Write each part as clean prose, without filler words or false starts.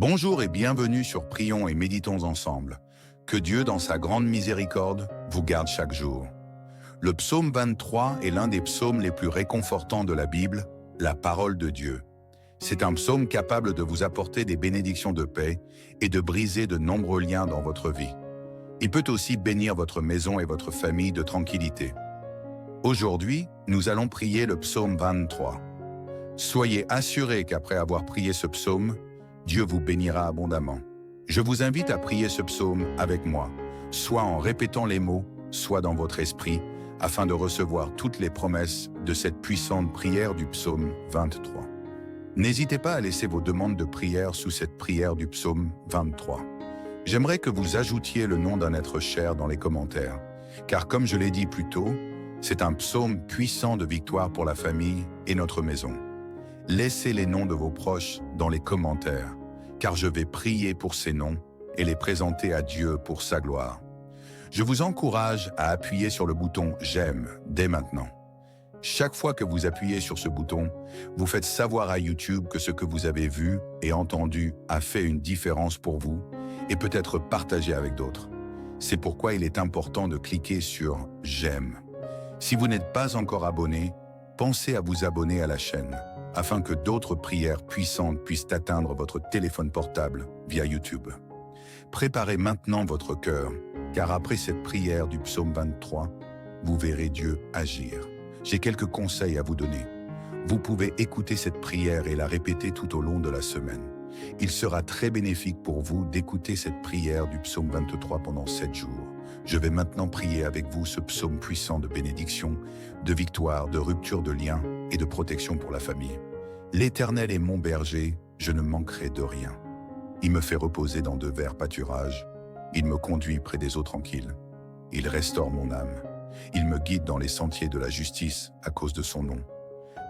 Bonjour et bienvenue sur Prions et méditons ensemble. Que Dieu, dans sa grande miséricorde, vous garde chaque jour. Le psaume 23 est l'un des psaumes les plus réconfortants de la Bible, la parole de Dieu. C'est un psaume capable de vous apporter des bénédictions de paix et de briser de nombreux liens dans votre vie. Il peut aussi bénir votre maison et votre famille de tranquillité. Aujourd'hui, nous allons prier le psaume 23. Soyez assurés qu'après avoir prié ce psaume, Dieu vous bénira abondamment. Je vous invite à prier ce psaume avec moi, soit en répétant les mots, soit dans votre esprit, afin de recevoir toutes les promesses de cette puissante prière du psaume 23. N'hésitez pas à laisser vos demandes de prière sous cette prière du psaume 23. J'aimerais que vous ajoutiez le nom d'un être cher dans les commentaires, car comme je l'ai dit plus tôt, c'est un psaume puissant de victoire pour la famille et notre maison. Laissez les noms de vos proches dans les commentaires, car je vais prier pour ces noms et les présenter à Dieu pour sa gloire. Je vous encourage à appuyer sur le bouton « J'aime » dès maintenant. Chaque fois que vous appuyez sur ce bouton, vous faites savoir à YouTube que ce que vous avez vu et entendu a fait une différence pour vous et peut être partagé avec d'autres. C'est pourquoi il est important de cliquer sur « J'aime ». Si vous n'êtes pas encore abonné, pensez à vous abonner à la chaîne, afin que d'autres prières puissantes puissent atteindre votre téléphone portable via YouTube. Préparez maintenant votre cœur, car après cette prière du psaume 23, vous verrez Dieu agir. J'ai quelques conseils à vous donner. Vous pouvez écouter cette prière et la répéter tout au long de la semaine. Il sera très bénéfique pour vous d'écouter cette prière du psaume 23 pendant 7 jours. Je vais maintenant prier avec vous ce psaume puissant de bénédiction, de victoire, de rupture de liens et de protection pour la famille. L'Éternel est mon berger, je ne manquerai de rien. Il me fait reposer dans de verts pâturages. Il me conduit près des eaux tranquilles. Il restaure mon âme. Il me guide dans les sentiers de la justice à cause de son nom.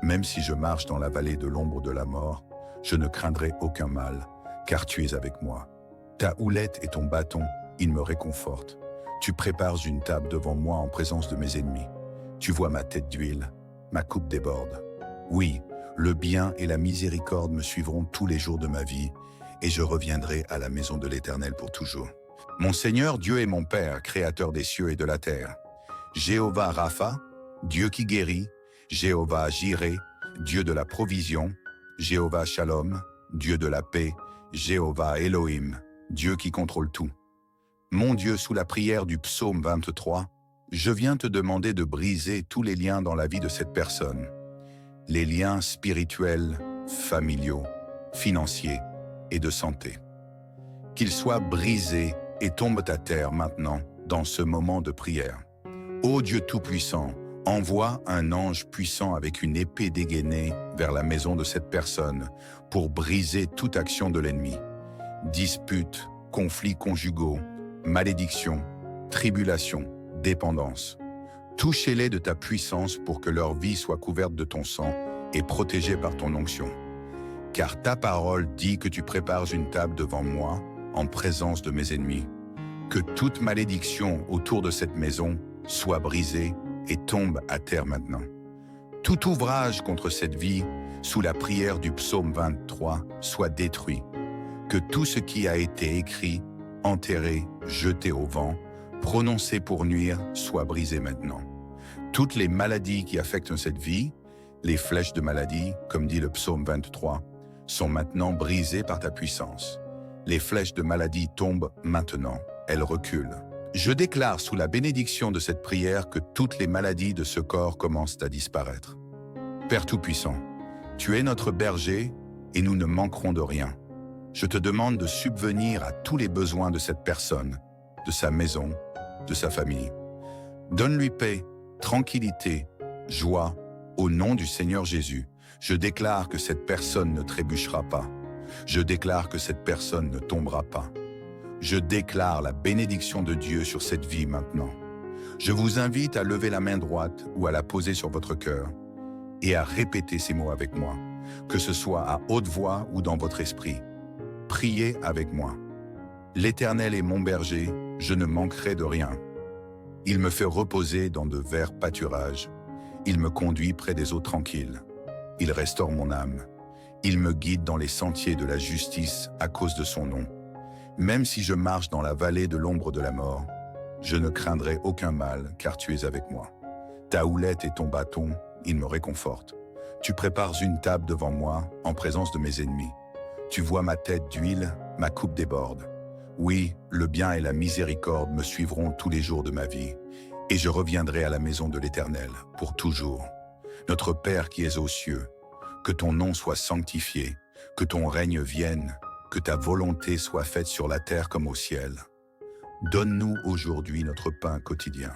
Même si je marche dans la vallée de l'ombre de la mort, je ne craindrai aucun mal, car tu es avec moi. Ta houlette et ton bâton, ils me réconfortent. Tu prépares une table devant moi en présence de mes ennemis. Tu vois ma tête d'huile, ma coupe déborde. Oui, le bien et la miséricorde me suivront tous les jours de ma vie, et je reviendrai à la maison de l'Éternel pour toujours. Mon Seigneur, Dieu est mon Père, créateur des cieux et de la terre. Jéhovah Rapha, Dieu qui guérit, Jéhovah Jireh, Dieu de la provision, Jéhovah Shalom, Dieu de la paix, Jéhovah Elohim, Dieu qui contrôle tout. Mon Dieu, sous la prière du psaume 23, je viens te demander de briser tous les liens dans la vie de cette personne. Les liens spirituels, familiaux, financiers et de santé. Qu'ils soient brisés et tombent à terre maintenant, dans ce moment de prière. Ô Dieu Tout-Puissant, envoie un ange puissant avec une épée dégainée vers la maison de cette personne pour briser toute action de l'ennemi. Disputes, conflits conjugaux, malédictions, tribulations, dépendance. Touchez-les de ta puissance pour que leur vie soit couverte de ton sang et protégée par ton onction. Car ta parole dit que tu prépares une table devant moi en présence de mes ennemis. Que toute malédiction autour de cette maison soit brisée et tombe à terre maintenant. Tout ouvrage contre cette vie, sous la prière du psaume 23, soit détruit. Que tout ce qui a été écrit, enterré, jeté au vent, prononcé pour nuire, soit brisé maintenant. Toutes les maladies qui affectent cette vie, les flèches de maladie, comme dit le psaume 23, sont maintenant brisées par ta puissance. Les flèches de maladie tombent maintenant, elles reculent. Je déclare sous la bénédiction de cette prière que toutes les maladies de ce corps commencent à disparaître. Père Tout-Puissant, tu es notre berger et nous ne manquerons de rien. Je te demande de subvenir à tous les besoins de cette personne, de sa maison, de sa famille. Donne-lui paix, tranquillité, joie, au nom du Seigneur Jésus. Je déclare que cette personne ne trébuchera pas. Je déclare que cette personne ne tombera pas. Je déclare la bénédiction de Dieu sur cette vie maintenant. Je vous invite à lever la main droite ou à la poser sur votre cœur et à répéter ces mots avec moi, que ce soit à haute voix ou dans votre esprit. Priez avec moi. L'Éternel est mon berger, je ne manquerai de rien. Il me fait reposer dans de verts pâturages. Il me conduit près des eaux tranquilles. Il restaure mon âme. Il me guide dans les sentiers de la justice à cause de son nom. Même si je marche dans la vallée de l'ombre de la mort, je ne craindrai aucun mal, car tu es avec moi. Ta houlette et ton bâton, ils me réconfortent. Tu prépares une table devant moi, en présence de mes ennemis. Tu vois ma tête d'huile, ma coupe déborde. Oui, le bien et la miséricorde me suivront tous les jours de ma vie, et je reviendrai à la maison de l'Éternel pour toujours. Notre Père qui es aux cieux, que ton nom soit sanctifié, que ton règne vienne, que ta volonté soit faite sur la terre comme au ciel. Donne-nous aujourd'hui notre pain quotidien.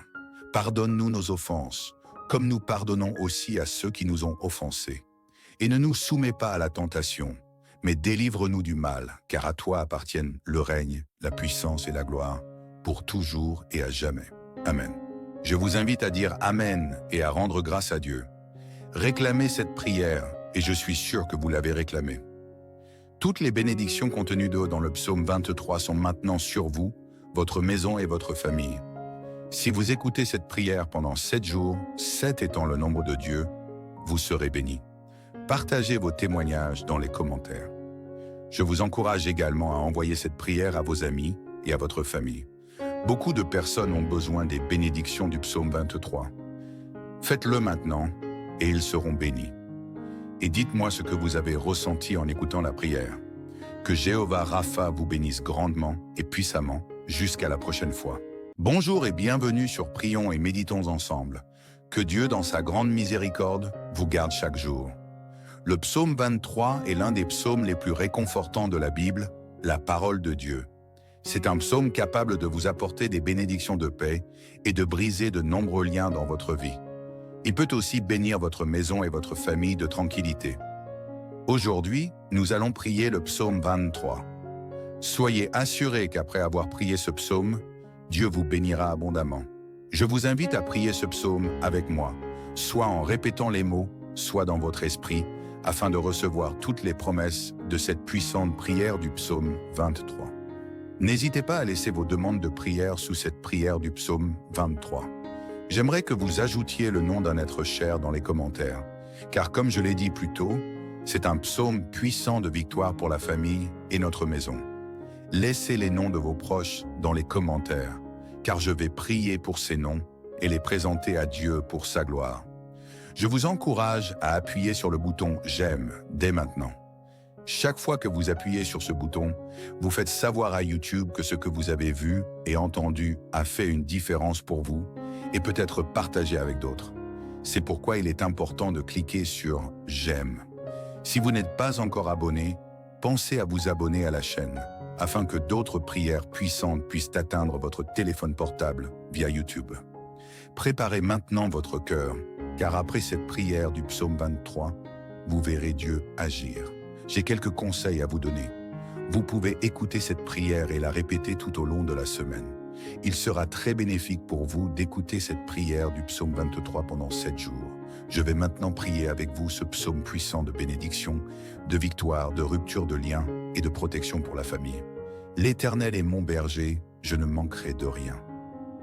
Pardonne-nous nos offenses, comme nous pardonnons aussi à ceux qui nous ont offensés. Et ne nous soumets pas à la tentation, mais délivre-nous du mal, car à toi appartiennent le règne, la puissance et la gloire, pour toujours et à jamais. Amen. Je vous invite à dire Amen et à rendre grâce à Dieu. Réclamez cette prière, et je suis sûr que vous l'avez réclamée. Toutes les bénédictions contenues dans le psaume 23 sont maintenant sur vous, votre maison et votre famille. Si vous écoutez cette prière pendant 7 jours, 7 étant le nombre de Dieu, vous serez bénis. Partagez vos témoignages dans les commentaires. Je vous encourage également à envoyer cette prière à vos amis et à votre famille. Beaucoup de personnes ont besoin des bénédictions du psaume 23. Faites-le maintenant et ils seront bénis. Et dites-moi ce que vous avez ressenti en écoutant la prière. Que Jéhovah Rapha vous bénisse grandement et puissamment jusqu'à la prochaine fois. Bonjour et bienvenue sur Prions et Méditons ensemble. Que Dieu, dans sa grande miséricorde, vous garde chaque jour. Le psaume 23 est l'un des psaumes les plus réconfortants de la Bible, la parole de Dieu. C'est un psaume capable de vous apporter des bénédictions de paix et de briser de nombreux liens dans votre vie. Il peut aussi bénir votre maison et votre famille de tranquillité. Aujourd'hui, nous allons prier le psaume 23. Soyez assurés qu'après avoir prié ce psaume, Dieu vous bénira abondamment. Je vous invite à prier ce psaume avec moi, soit en répétant les mots, soit dans votre esprit, afin de recevoir toutes les promesses de cette puissante prière du psaume 23. N'hésitez pas à laisser vos demandes de prière sous cette prière du psaume 23. J'aimerais que vous ajoutiez le nom d'un être cher dans les commentaires, car comme je l'ai dit plus tôt, c'est un psaume puissant de victoire pour la famille et notre maison. Laissez les noms de vos proches dans les commentaires, car je vais prier pour ces noms et les présenter à Dieu pour sa gloire. Je vous encourage à appuyer sur le bouton « J'aime » dès maintenant. Chaque fois que vous appuyez sur ce bouton, vous faites savoir à YouTube que ce que vous avez vu et entendu a fait une différence pour vous et peut être partagé avec d'autres. C'est pourquoi il est important de cliquer sur « J'aime ». Si vous n'êtes pas encore abonné, pensez à vous abonner à la chaîne, afin que d'autres prières puissantes puissent atteindre votre téléphone portable via YouTube. Préparez maintenant votre cœur, car après cette prière du psaume 23, vous verrez Dieu agir. J'ai quelques conseils à vous donner. Vous pouvez écouter cette prière et la répéter tout au long de la semaine. Il sera très bénéfique pour vous d'écouter cette prière du psaume 23 pendant 7 jours. Je vais maintenant prier avec vous ce psaume puissant de bénédiction, de victoire, de rupture de liens et de protection pour la famille. L'Éternel est mon berger, je ne manquerai de rien.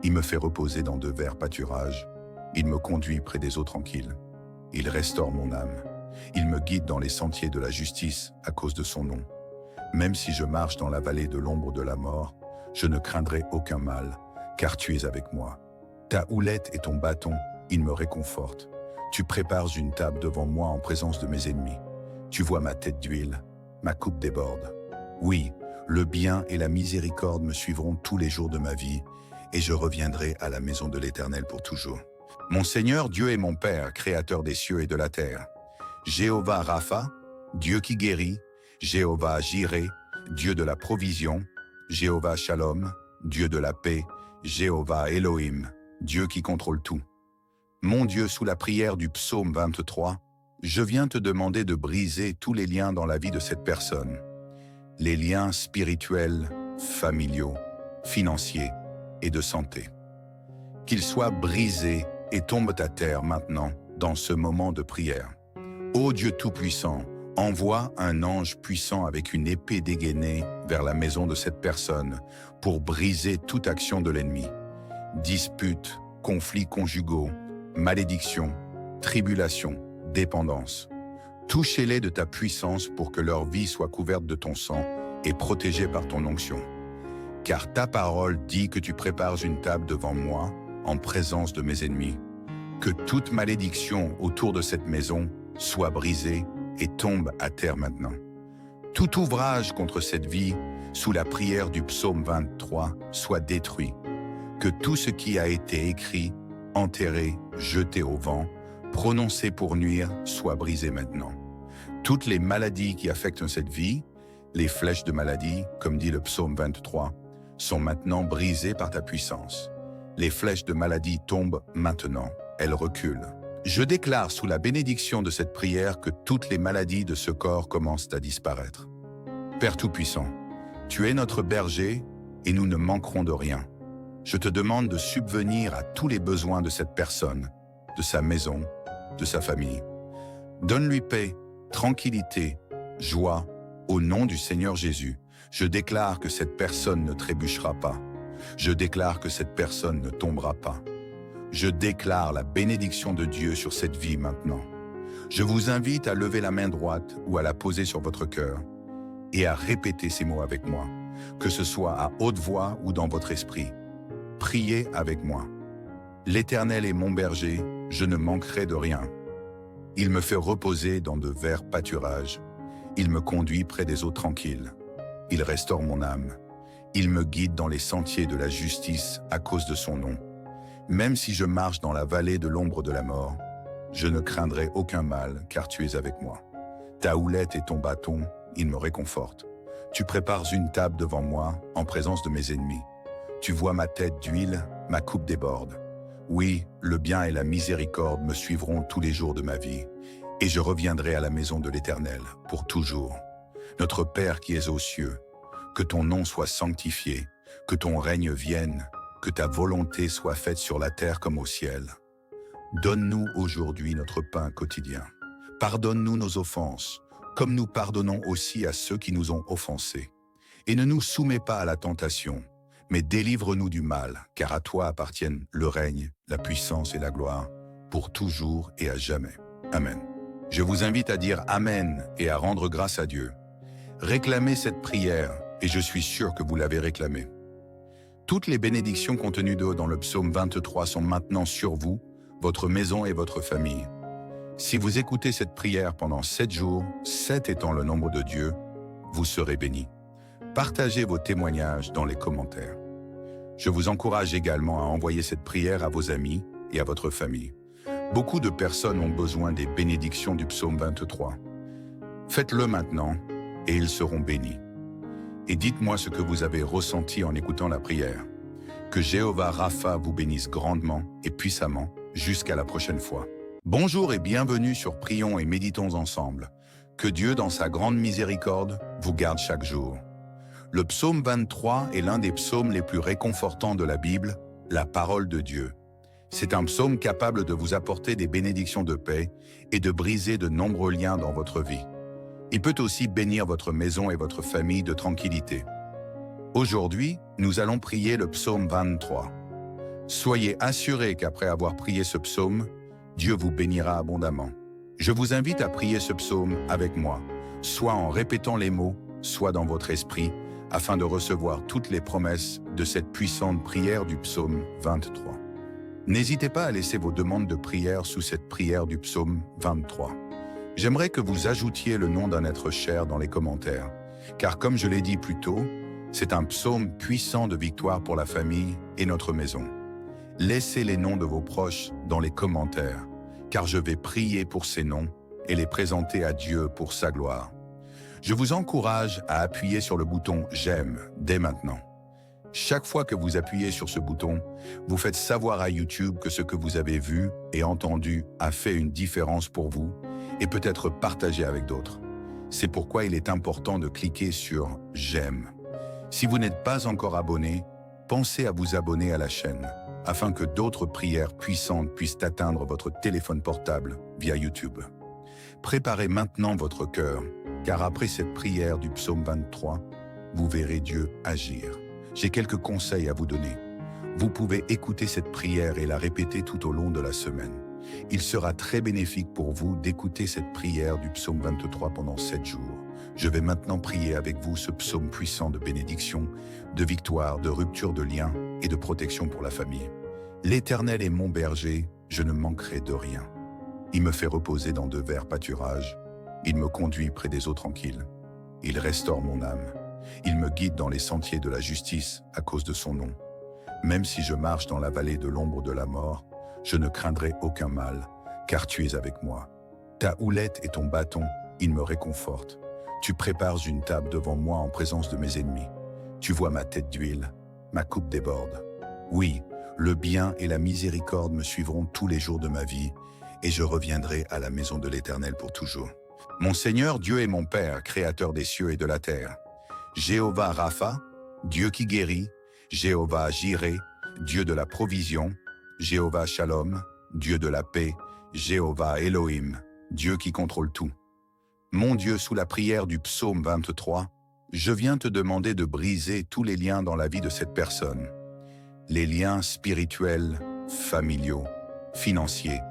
Il me fait reposer dans de verts pâturages. Il me conduit près des eaux tranquilles. Il restaure mon âme. Il me guide dans les sentiers de la justice à cause de son nom. Même si je marche dans la vallée de l'ombre de la mort, je ne craindrai aucun mal, car tu es avec moi. Ta houlette et ton bâton, ils me réconfortent. Tu prépares une table devant moi en présence de mes ennemis. Tu vois ma tête d'huile, ma coupe déborde. Oui, le bien et la miséricorde me suivront tous les jours de ma vie, et je reviendrai à la maison de l'Éternel pour toujours. Mon Seigneur, Dieu est mon Père, créateur des cieux et de la terre. Jéhovah Rapha, Dieu qui guérit, Jéhovah Jireh, Dieu de la provision, Jéhovah Shalom, Dieu de la paix, Jéhovah Elohim, Dieu qui contrôle tout. Mon Dieu, sous la prière du psaume 23, je viens te demander de briser tous les liens dans la vie de cette personne. Les liens spirituels, familiaux, financiers et de santé. Qu'ils soient brisés et tombent à terre maintenant, dans ce moment de prière. Ô Dieu Tout-Puissant, envoie un ange puissant avec une épée dégainée vers la maison de cette personne pour briser toute action de l'ennemi. Disputes, conflits conjugaux, malédictions, tribulations, dépendance. Touchez-les de ta puissance pour que leur vie soit couverte de ton sang et protégée par ton onction. Car ta parole dit que tu prépares une table devant moi en présence de mes ennemis. Que toute malédiction autour de cette maison soit brisée et tombe à terre maintenant. Tout ouvrage contre cette vie, sous la prière du psaume 23, soit détruit. Que tout ce qui a été écrit, enterré, jeté au vent, prononcé pour nuire, soit brisé maintenant. Toutes les maladies qui affectent cette vie, les flèches de maladie, comme dit le psaume 23, sont maintenant brisées par ta puissance. Les flèches de maladie tombent maintenant, elles reculent. Je déclare sous la bénédiction de cette prière que toutes les maladies de ce corps commencent à disparaître. Père Tout-Puissant, tu es notre berger et nous ne manquerons de rien. Je te demande de subvenir à tous les besoins de cette personne, de sa maison, de sa famille. Donne-lui paix, tranquillité, joie, au nom du Seigneur Jésus. Je déclare que cette personne ne trébuchera pas. Je déclare que cette personne ne tombera pas. Je déclare la bénédiction de Dieu sur cette vie maintenant. Je vous invite à lever la main droite ou à la poser sur votre cœur et à répéter ces mots avec moi, que ce soit à haute voix ou dans votre esprit. Priez avec moi. L'Éternel est mon berger, je ne manquerai de rien. Il me fait reposer dans de verts pâturages. Il me conduit près des eaux tranquilles. Il restaure mon âme. Il me guide dans les sentiers de la justice à cause de son nom. Même si je marche dans la vallée de l'ombre de la mort, je ne craindrai aucun mal, car tu es avec moi. Ta houlette et ton bâton, ils me réconfortent. Tu prépares une table devant moi, en présence de mes ennemis. Tu vois ma tête d'huile, ma coupe déborde. Oui, le bien et la miséricorde me suivront tous les jours de ma vie, et je reviendrai à la maison de l'Éternel pour toujours. Notre Père qui es aux cieux, que ton nom soit sanctifié, que ton règne vienne, que ta volonté soit faite sur la terre comme au ciel. Donne-nous aujourd'hui notre pain quotidien. Pardonne-nous nos offenses, comme nous pardonnons aussi à ceux qui nous ont offensés. Et ne nous soumets pas à la tentation, mais délivre-nous du mal, car à toi appartiennent le règne, la puissance et la gloire, pour toujours et à jamais. Amen. Je vous invite à dire Amen et à rendre grâce à Dieu. Réclamez cette prière, et je suis sûr que vous l'avez réclamée. Toutes les bénédictions contenues dans le psaume 23 sont maintenant sur vous, votre maison et votre famille. Si vous écoutez cette prière pendant 7 jours, 7 étant le nombre de Dieu, vous serez bénis. Partagez vos témoignages dans les commentaires. Je vous encourage également à envoyer cette prière à vos amis et à votre famille. Beaucoup de personnes ont besoin des bénédictions du psaume 23. Faites-le maintenant et ils seront bénis. Et dites-moi ce que vous avez ressenti en écoutant la prière. Que Jéhovah Rapha vous bénisse grandement et puissamment jusqu'à la prochaine fois. Bonjour et bienvenue sur Prions et Méditons ensemble. Que Dieu, dans sa grande miséricorde, vous garde chaque jour. Le psaume 23 est l'un des psaumes les plus réconfortants de la Bible, la parole de Dieu. C'est un psaume capable de vous apporter des bénédictions de paix et de briser de nombreux liens dans votre vie. Il peut aussi bénir votre maison et votre famille de tranquillité. Aujourd'hui, nous allons prier le psaume 23. Soyez assurés qu'après avoir prié ce psaume, Dieu vous bénira abondamment. Je vous invite à prier ce psaume avec moi, soit en répétant les mots, soit dans votre esprit, afin de recevoir toutes les promesses de cette puissante prière du psaume 23. N'hésitez pas à laisser vos demandes de prière sous cette prière du psaume 23. J'aimerais que vous ajoutiez le nom d'un être cher dans les commentaires, car comme je l'ai dit plus tôt, c'est un psaume puissant de victoire pour la famille et notre maison. Laissez les noms de vos proches dans les commentaires, car je vais prier pour ces noms et les présenter à Dieu pour sa gloire. Je vous encourage à appuyer sur le bouton « J'aime » dès maintenant. Chaque fois que vous appuyez sur ce bouton, vous faites savoir à YouTube que ce que vous avez vu et entendu a fait une différence pour vous et peut être partagé avec d'autres. C'est pourquoi il est important de cliquer sur « J'aime ». Si vous n'êtes pas encore abonné, pensez à vous abonner à la chaîne, afin que d'autres prières puissantes puissent atteindre votre téléphone portable via YouTube. Préparez maintenant votre cœur, car après cette prière du psaume 23, vous verrez Dieu agir. J'ai quelques conseils à vous donner. Vous pouvez écouter cette prière et la répéter tout au long de la semaine. Il sera très bénéfique pour vous d'écouter cette prière du psaume 23 pendant 7 jours. Je vais maintenant prier avec vous ce psaume puissant de bénédiction, de victoire, de rupture de liens et de protection pour la famille. L'Éternel est mon berger, je ne manquerai de rien. Il me fait reposer dans de verts pâturages. Il me conduit près des eaux tranquilles. Il restaure mon âme. Il me guide dans les sentiers de la justice à cause de son nom. Même si je marche dans la vallée de l'ombre de la mort, je ne craindrai aucun mal, car tu es avec moi. Ta houlette et ton bâton, ils me réconfortent. Tu prépares une table devant moi en présence de mes ennemis. Tu vois ma tête d'huile, ma coupe déborde. Oui, le bien et la miséricorde me suivront tous les jours de ma vie, et je reviendrai à la maison de l'Éternel pour toujours. Mon Seigneur, Dieu est mon Père, créateur des cieux et de la terre. Jéhovah Rapha, Dieu qui guérit, Jéhovah Jireh, Dieu de la provision, Jéhovah Shalom, Dieu de la paix, Jéhovah Elohim, Dieu qui contrôle tout. Mon Dieu, sous la prière du psaume 23, je viens te demander de briser tous les liens dans la vie de cette personne. Les liens spirituels, familiaux, financiers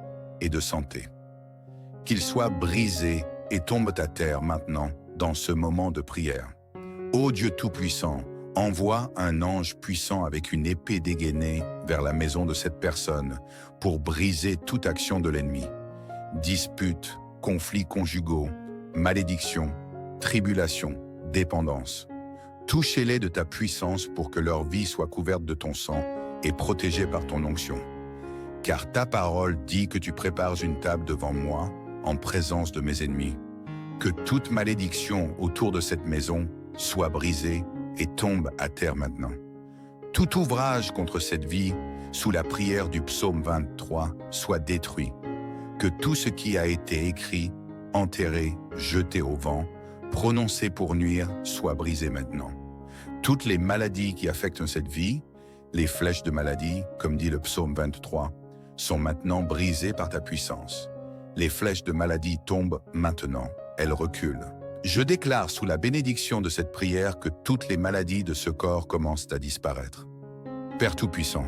et de santé. Qu'ils soient brisés et tombent à terre maintenant, dans ce moment de prière. Ô Dieu Tout-Puissant, envoie un ange puissant avec une épée dégainée vers la maison de cette personne pour briser toute action de l'ennemi. Disputes, conflits conjugaux, malédictions, tribulations, dépendance. Touchez-les de ta puissance pour que leur vie soit couverte de ton sang et protégée par ton onction. Car ta parole dit que tu prépares une table devant moi en présence de mes ennemis. Que toute malédiction autour de cette maison soit brisée et tombe à terre maintenant. Tout ouvrage contre cette vie, sous la prière du psaume 23, soit détruit. Que tout ce qui a été écrit, enterré, jeté au vent, prononcé pour nuire, soit brisé maintenant. Toutes les maladies qui affectent cette vie, les flèches de maladie, comme dit le psaume 23, sont maintenant brisées par ta puissance. Les flèches de maladie tombent maintenant, elles reculent. Je déclare sous la bénédiction de cette prière que toutes les maladies de ce corps commencent à disparaître. Père Tout-Puissant,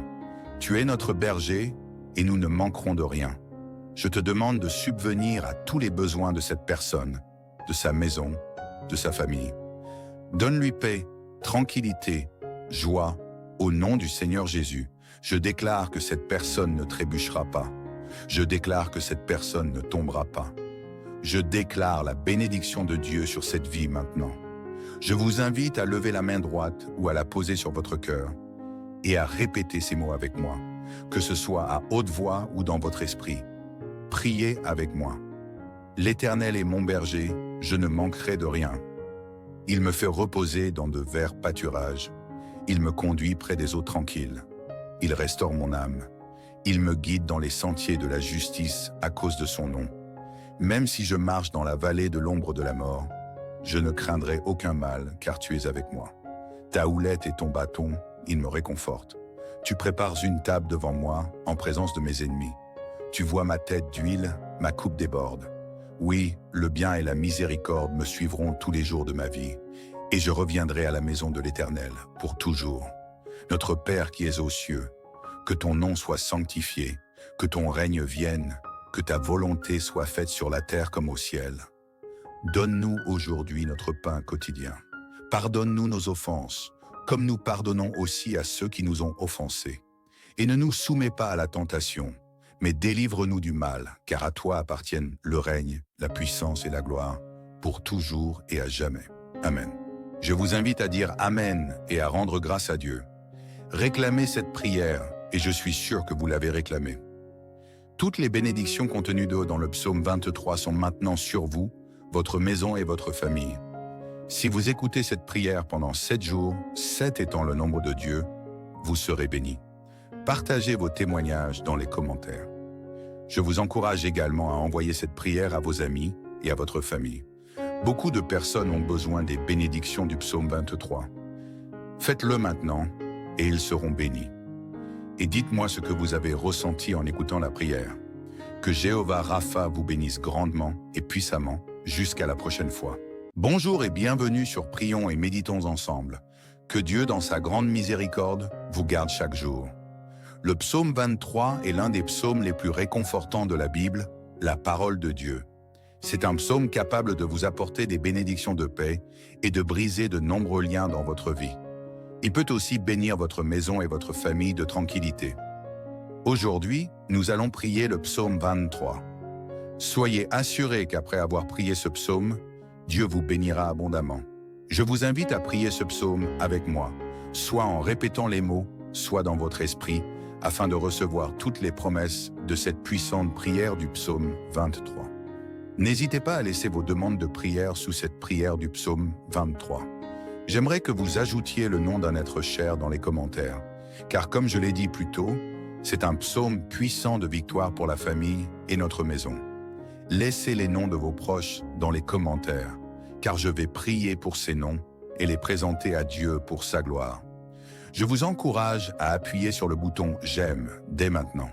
tu es notre berger et nous ne manquerons de rien. Je te demande de subvenir à tous les besoins de cette personne, de sa maison, de sa famille. Donne-lui paix, tranquillité, joie, au nom du Seigneur Jésus. Je déclare que cette personne ne trébuchera pas. Je déclare que cette personne ne tombera pas. Je déclare la bénédiction de Dieu sur cette vie maintenant. Je vous invite à lever la main droite ou à la poser sur votre cœur et à répéter ces mots avec moi, que ce soit à haute voix ou dans votre esprit. Priez avec moi. L'Éternel est mon berger, je ne manquerai de rien. Il me fait reposer dans de verts pâturages. Il me conduit près des eaux tranquilles. Il restaure mon âme. Il me guide dans les sentiers de la justice à cause de son nom. Même si je marche dans la vallée de l'ombre de la mort, je ne craindrai aucun mal, car tu es avec moi. Ta houlette et ton bâton, ils me réconfortent. Tu prépares une table devant moi, en présence de mes ennemis. Tu vois ma tête d'huile, ma coupe déborde. Oui, le bien et la miséricorde me suivront tous les jours de ma vie, et je reviendrai à la maison de l'Éternel pour toujours. Notre Père qui es aux cieux, que ton nom soit sanctifié, que ton règne vienne, que ta volonté soit faite sur la terre comme au ciel. Donne-nous aujourd'hui notre pain quotidien. Pardonne-nous nos offenses, comme nous pardonnons aussi à ceux qui nous ont offensés. Et ne nous soumets pas à la tentation, mais délivre-nous du mal, car à toi appartiennent le règne, la puissance et la gloire, pour toujours et à jamais. Amen. Je vous invite à dire Amen et à rendre grâce à Dieu. Réclamez cette prière, et je suis sûr que vous l'avez réclamée. Toutes les bénédictions contenues dans le psaume 23 sont maintenant sur vous, votre maison et votre famille. Si vous écoutez cette prière pendant 7 jours, 7 étant le nombre de Dieu, vous serez bénis. Partagez vos témoignages dans les commentaires. Je vous encourage également à envoyer cette prière à vos amis et à votre famille. Beaucoup de personnes ont besoin des bénédictions du psaume 23. Faites-le maintenant et ils seront bénis. Et dites-moi ce que vous avez ressenti en écoutant la prière. Que Jéhovah Rapha vous bénisse grandement et puissamment jusqu'à la prochaine fois. Bonjour et bienvenue sur Prions et Méditons ensemble. Que Dieu, dans sa grande miséricorde, vous garde chaque jour. Le psaume 23 est l'un des psaumes les plus réconfortants de la Bible, la parole de Dieu. C'est un psaume capable de vous apporter des bénédictions de paix et de briser de nombreux liens dans votre vie. Il peut aussi bénir votre maison et votre famille de tranquillité. Aujourd'hui, nous allons prier le psaume 23. Soyez assurés qu'après avoir prié ce psaume, Dieu vous bénira abondamment. Je vous invite à prier ce psaume avec moi, soit en répétant les mots, soit dans votre esprit, afin de recevoir toutes les promesses de cette puissante prière du psaume 23. N'hésitez pas à laisser vos demandes de prière sous cette prière du psaume 23. J'aimerais que vous ajoutiez le nom d'un être cher dans les commentaires, car comme je l'ai dit plus tôt, c'est un psaume puissant de victoire pour la famille et notre maison. Laissez les noms de vos proches dans les commentaires, car je vais prier pour ces noms et les présenter à Dieu pour sa gloire. Je vous encourage à appuyer sur le bouton « J'aime » dès maintenant.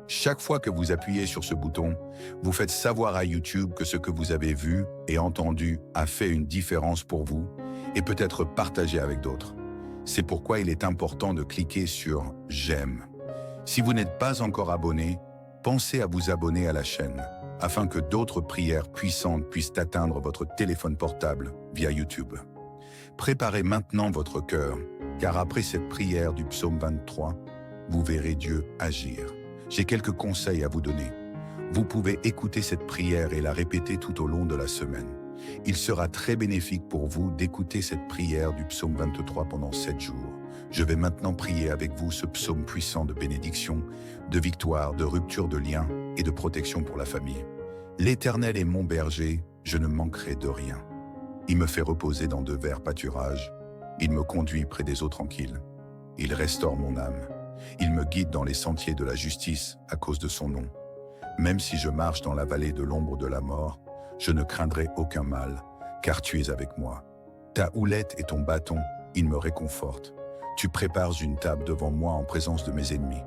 Chaque fois que vous appuyez sur ce bouton, vous faites savoir à YouTube que ce que vous avez vu et entendu a fait une différence pour vous et peut être partagé avec d'autres. C'est pourquoi il est important de cliquer sur « J'aime ». Si vous n'êtes pas encore abonné, pensez à vous abonner à la chaîne, afin que d'autres prières puissantes puissent atteindre votre téléphone portable via YouTube. Préparez maintenant votre cœur, car après cette prière du psaume 23, vous verrez Dieu agir. J'ai quelques conseils à vous donner. Vous pouvez écouter cette prière et la répéter tout au long de la semaine. Il sera très bénéfique pour vous d'écouter cette prière du psaume 23 pendant 7 jours. Je vais maintenant prier avec vous ce psaume puissant de bénédiction, de victoire, de rupture de liens et de protection pour la famille. L'Éternel est mon berger, je ne manquerai de rien. Il me fait reposer dans de verts pâturages. Il me conduit près des eaux tranquilles. Il restaure mon âme. Il me guide dans les sentiers de la justice à cause de son nom. Même si je marche dans la vallée de l'ombre de la mort, je ne craindrai aucun mal, car tu es avec moi. Ta houlette et ton bâton, ils me réconfortent. Tu prépares une table devant moi en présence de mes ennemis.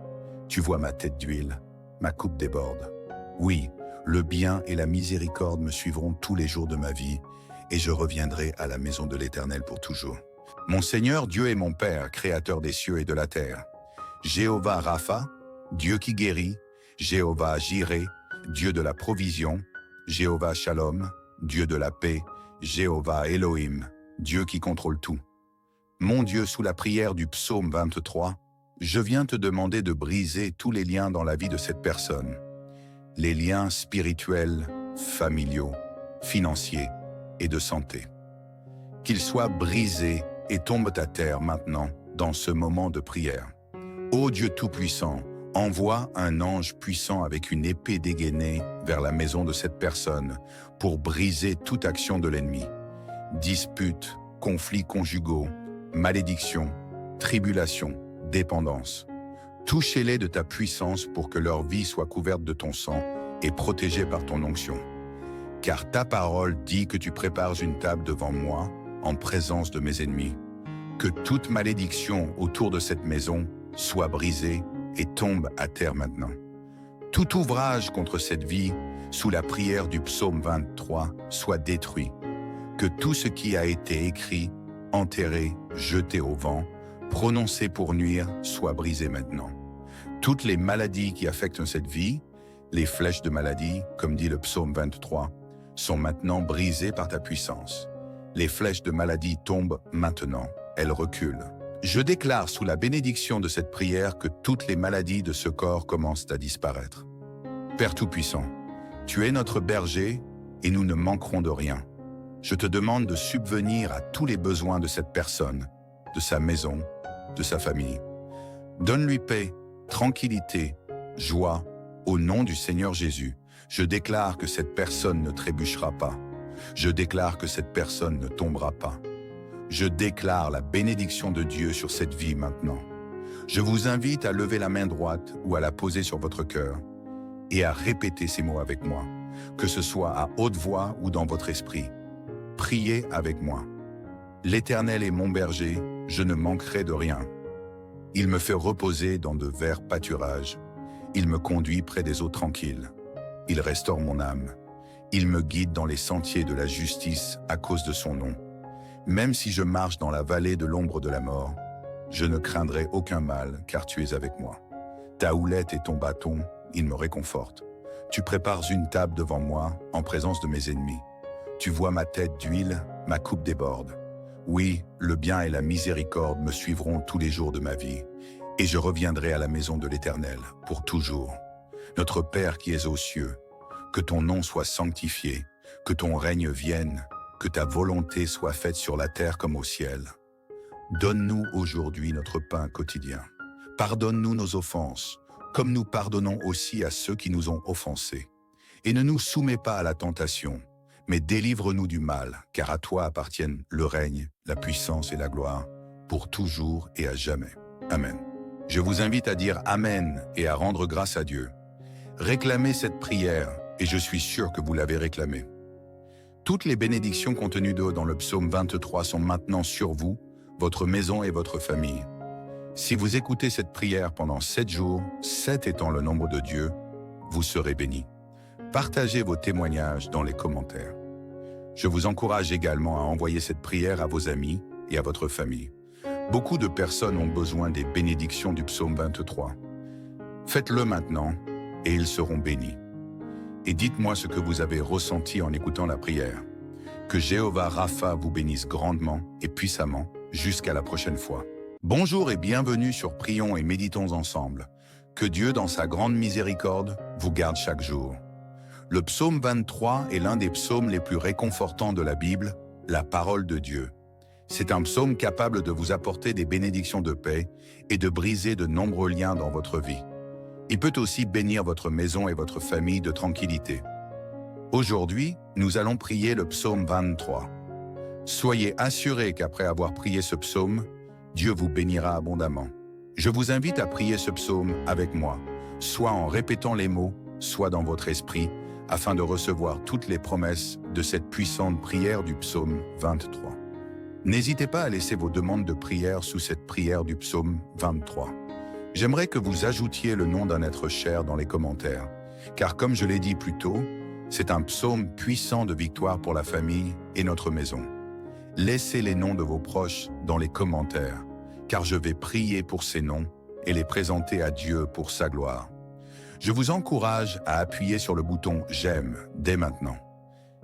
Tu vois ma tête d'huile, ma coupe déborde. Oui, le bien et la miséricorde me suivront tous les jours de ma vie, et je reviendrai à la maison de l'Éternel pour toujours. Mon Seigneur, Dieu est mon Père, créateur des cieux et de la terre. Jéhovah Rapha, Dieu qui guérit, Jéhovah Jireh, Dieu de la provision, Jéhovah Shalom, Dieu de la paix, Jéhovah Elohim, Dieu qui contrôle tout. Mon Dieu, sous la prière du psaume 23, je viens te demander de briser tous les liens dans la vie de cette personne. Les liens spirituels, familiaux, financiers et de santé. Qu'ils soient brisés et tombent à terre maintenant, dans ce moment de prière. Ô Dieu Tout-Puissant, envoie un ange puissant avec une épée dégainée vers la maison de cette personne pour briser toute action de l'ennemi. Disputes, conflits conjugaux, malédictions, tribulations, dépendance. Touchez-les de ta puissance pour que leur vie soit couverte de ton sang et protégée par ton onction. Car ta parole dit que tu prépares une table devant moi en présence de mes ennemis. Que toute malédiction autour de cette maison soit brisée et tombe à terre maintenant. Tout ouvrage contre cette vie, sous la prière du psaume 23, soit détruit. Que tout ce qui a été écrit, enterré, jeté au vent, prononcé pour nuire, soit brisé maintenant. Toutes les maladies qui affectent cette vie, les flèches de maladie, comme dit le psaume 23, sont maintenant brisées par ta puissance. Les flèches de maladie tombent maintenant, elles reculent. Je déclare sous la bénédiction de cette prière que toutes les maladies de ce corps commencent à disparaître. Père Tout-Puissant, tu es notre berger et nous ne manquerons de rien. Je te demande de subvenir à tous les besoins de cette personne, de sa maison, de sa famille. Donne-lui paix, tranquillité, joie, au nom du Seigneur Jésus. Je déclare que cette personne ne trébuchera pas. Je déclare que cette personne ne tombera pas. Je déclare la bénédiction de Dieu sur cette vie maintenant. Je vous invite à lever la main droite ou à la poser sur votre cœur et à répéter ces mots avec moi, que ce soit à haute voix ou dans votre esprit. Priez avec moi. L'Éternel est mon berger, je ne manquerai de rien. Il me fait reposer dans de verts pâturages. Il me conduit près des eaux tranquilles. Il restaure mon âme. Il me guide dans les sentiers de la justice à cause de son nom. Même si je marche dans la vallée de l'ombre de la mort, je ne craindrai aucun mal, car tu es avec moi. Ta houlette et ton bâton, ils me réconfortent. Tu prépares une table devant moi, en présence de mes ennemis. Tu vois ma tête d'huile, ma coupe déborde. Oui, le bien et la miséricorde me suivront tous les jours de ma vie, et je reviendrai à la maison de l'Éternel pour toujours. Notre Père qui es aux cieux, que ton nom soit sanctifié, que ton règne vienne, que ta volonté soit faite sur la terre comme au ciel. Donne-nous aujourd'hui notre pain quotidien. Pardonne-nous nos offenses, comme nous pardonnons aussi à ceux qui nous ont offensés. Et ne nous soumets pas à la tentation, mais délivre-nous du mal, car à toi appartiennent le règne, la puissance et la gloire, pour toujours et à jamais. Amen. Je vous invite à dire Amen et à rendre grâce à Dieu. Réclamez cette prière, et je suis sûr que vous l'avez réclamée. Toutes les bénédictions contenues dans le psaume 23 sont maintenant sur vous, votre maison et votre famille. Si vous écoutez cette prière pendant 7 jours, 7 étant le nombre de Dieu, vous serez bénis. Partagez vos témoignages dans les commentaires. Je vous encourage également à envoyer cette prière à vos amis et à votre famille. Beaucoup de personnes ont besoin des bénédictions du psaume 23. Faites-le maintenant et ils seront bénis. Et dites-moi ce que vous avez ressenti en écoutant la prière. Que Jéhovah Rapha vous bénisse grandement et puissamment jusqu'à la prochaine fois. Bonjour et bienvenue sur Prions et Méditons ensemble. Que Dieu, dans sa grande miséricorde, vous garde chaque jour. Le psaume 23 est l'un des psaumes les plus réconfortants de la Bible, la parole de Dieu. C'est un psaume capable de vous apporter des bénédictions de paix et de briser de nombreux liens dans votre vie. Il peut aussi bénir votre maison et votre famille de tranquillité. Aujourd'hui, nous allons prier le psaume 23. Soyez assurés qu'après avoir prié ce psaume, Dieu vous bénira abondamment. Je vous invite à prier ce psaume avec moi, soit en répétant les mots, soit dans votre esprit, afin de recevoir toutes les promesses de cette puissante prière du psaume 23. N'hésitez pas à laisser vos demandes de prière sous cette prière du psaume 23. J'aimerais que vous ajoutiez le nom d'un être cher dans les commentaires, car comme je l'ai dit plus tôt, c'est un psaume puissant de victoire pour la famille et notre maison. Laissez les noms de vos proches dans les commentaires, car je vais prier pour ces noms et les présenter à Dieu pour sa gloire. Je vous encourage à appuyer sur le bouton « J'aime » dès maintenant.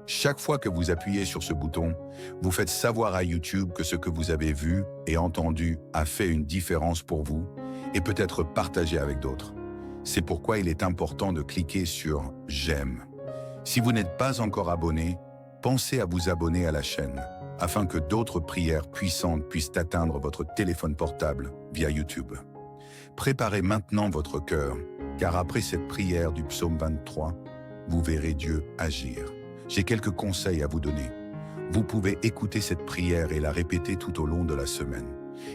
Chaque fois que vous appuyez sur ce bouton, vous faites savoir à YouTube que ce que vous avez vu et entendu a fait une différence pour vous et peut être partagé avec d'autres. C'est pourquoi il est important de cliquer sur « J'aime ». Si vous n'êtes pas encore abonné, pensez à vous abonner à la chaîne, afin que d'autres prières puissantes puissent atteindre votre téléphone portable via YouTube. Préparez maintenant votre cœur, car après cette prière du psaume 23, vous verrez Dieu agir. J'ai quelques conseils à vous donner. Vous pouvez écouter cette prière et la répéter tout au long de la semaine.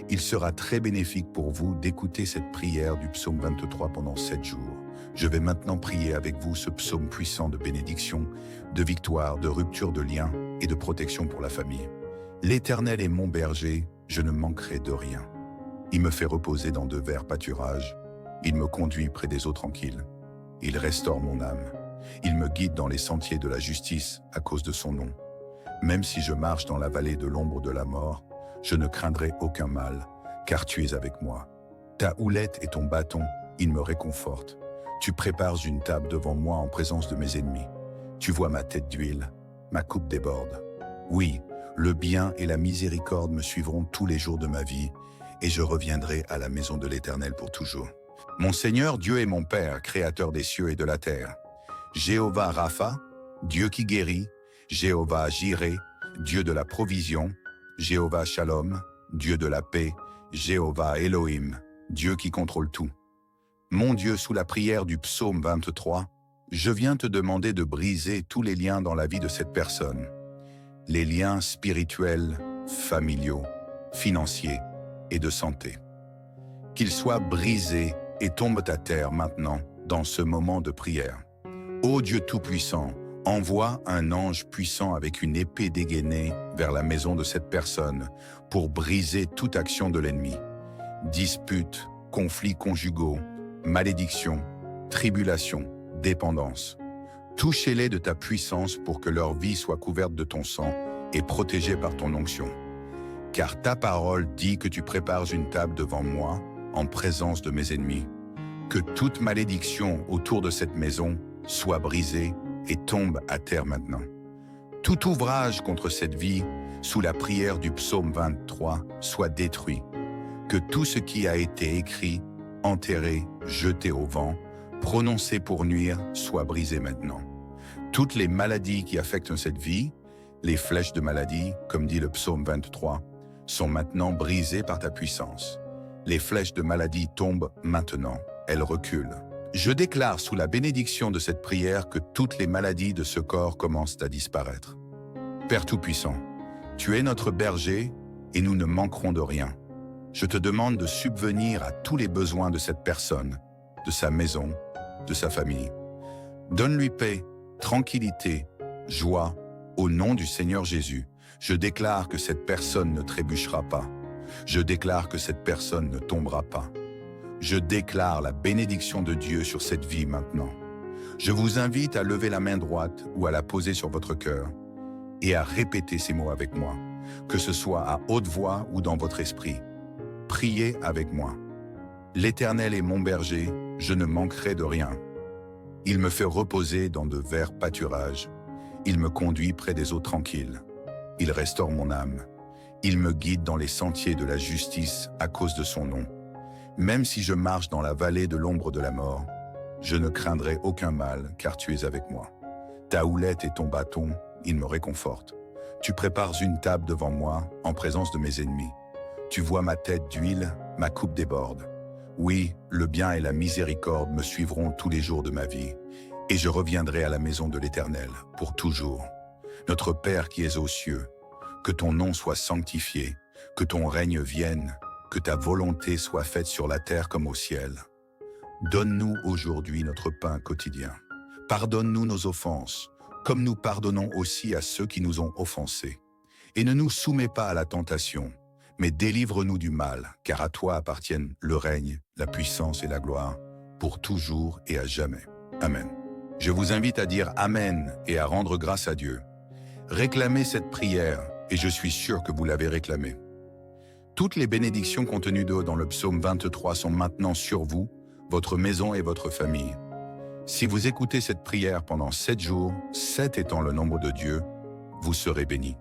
Il sera très bénéfique pour vous d'écouter cette prière du psaume 23 pendant 7 jours. Je vais maintenant prier avec vous ce psaume puissant de bénédiction, de victoire, de rupture de liens et de protection pour la famille. L'Éternel est mon berger, je ne manquerai de rien. Il me fait reposer dans de verts pâturages. Il me conduit près des eaux tranquilles. Il restaure mon âme. Il me guide dans les sentiers de la justice à cause de son nom. Même si je marche dans la vallée de l'ombre de la mort, je ne craindrai aucun mal, car tu es avec moi. Ta houlette et ton bâton, ils me réconfortent. Tu prépares une table devant moi en présence de mes ennemis. Tu vois ma tête d'huile, ma coupe déborde. Oui, le bien et la miséricorde me suivront tous les jours de ma vie, et je reviendrai à la maison de l'Éternel pour toujours. Mon Seigneur, Dieu est mon Père, créateur des cieux et de la terre. Jéhovah Rapha, Dieu qui guérit, Jéhovah Jireh, Dieu de la provision, Jéhovah Shalom, Dieu de la paix, Jéhovah Elohim, Dieu qui contrôle tout. Mon Dieu, sous la prière du psaume 23, je viens te demander de briser tous les liens dans la vie de cette personne. Les liens spirituels, familiaux, financiers et de santé. Qu'ils soient brisés et tombent à terre maintenant, dans ce moment de prière. Ô Dieu Tout-Puissant, envoie un ange puissant avec une épée dégainée vers la maison de cette personne pour briser toute action de l'ennemi. Disputes, conflits conjugaux, malédictions, tribulations, dépendance. Touchez-les de ta puissance pour que leur vie soit couverte de ton sang et protégée par ton onction. Car ta parole dit que tu prépares une table devant moi en présence de mes ennemis. Que toute malédiction autour de cette maison soit brisée et tombe à terre maintenant. Tout ouvrage contre cette vie, sous la prière du psaume 23, soit détruit. Que tout ce qui a été écrit, enterré, jeté au vent, prononcé pour nuire, soit brisé maintenant. Toutes les maladies qui affectent cette vie, les flèches de maladie, comme dit le psaume 23, sont maintenant brisées par ta puissance. Les flèches de maladie tombent maintenant, elles reculent. Je déclare sous la bénédiction de cette prière que toutes les maladies de ce corps commencent à disparaître. Père Tout-Puissant, tu es notre berger et nous ne manquerons de rien. Je te demande de subvenir à tous les besoins de cette personne, de sa maison, de sa famille. Donne-lui paix, tranquillité, joie, au nom du Seigneur Jésus. Je déclare que cette personne ne trébuchera pas. Je déclare que cette personne ne tombera pas. Je déclare la bénédiction de Dieu sur cette vie maintenant. Je vous invite à lever la main droite ou à la poser sur votre cœur et à répéter ces mots avec moi, que ce soit à haute voix ou dans votre esprit. Priez avec moi. L'Éternel est mon berger, je ne manquerai de rien. Il me fait reposer dans de verts pâturages. Il me conduit près des eaux tranquilles. Il restaure mon âme. Il me guide dans les sentiers de la justice à cause de son nom. Même si je marche dans la vallée de l'ombre de la mort, je ne craindrai aucun mal, car tu es avec moi. Ta houlette et ton bâton, ils me réconfortent. Tu prépares une table devant moi, en présence de mes ennemis. Tu vois ma tête d'huile, ma coupe déborde. Oui, le bien et la miséricorde me suivront tous les jours de ma vie, et je reviendrai à la maison de l'Éternel pour toujours. Notre Père qui es aux cieux, que ton nom soit sanctifié, que ton règne vienne, que ta volonté soit faite sur la terre comme au ciel. Donne-nous aujourd'hui notre pain quotidien. Pardonne-nous nos offenses, comme nous pardonnons aussi à ceux qui nous ont offensés. Et ne nous soumets pas à la tentation, mais délivre-nous du mal, car à toi appartiennent le règne, la puissance et la gloire, pour toujours et à jamais. Amen. Je vous invite à dire Amen et à rendre grâce à Dieu. Réclamez cette prière, et je suis sûr que vous l'avez réclamée. Toutes les bénédictions contenues dans le psaume 23 sont maintenant sur vous, votre maison et votre famille. Si vous écoutez cette prière pendant 7 jours, 7 étant le nombre de Dieu, vous serez bénis.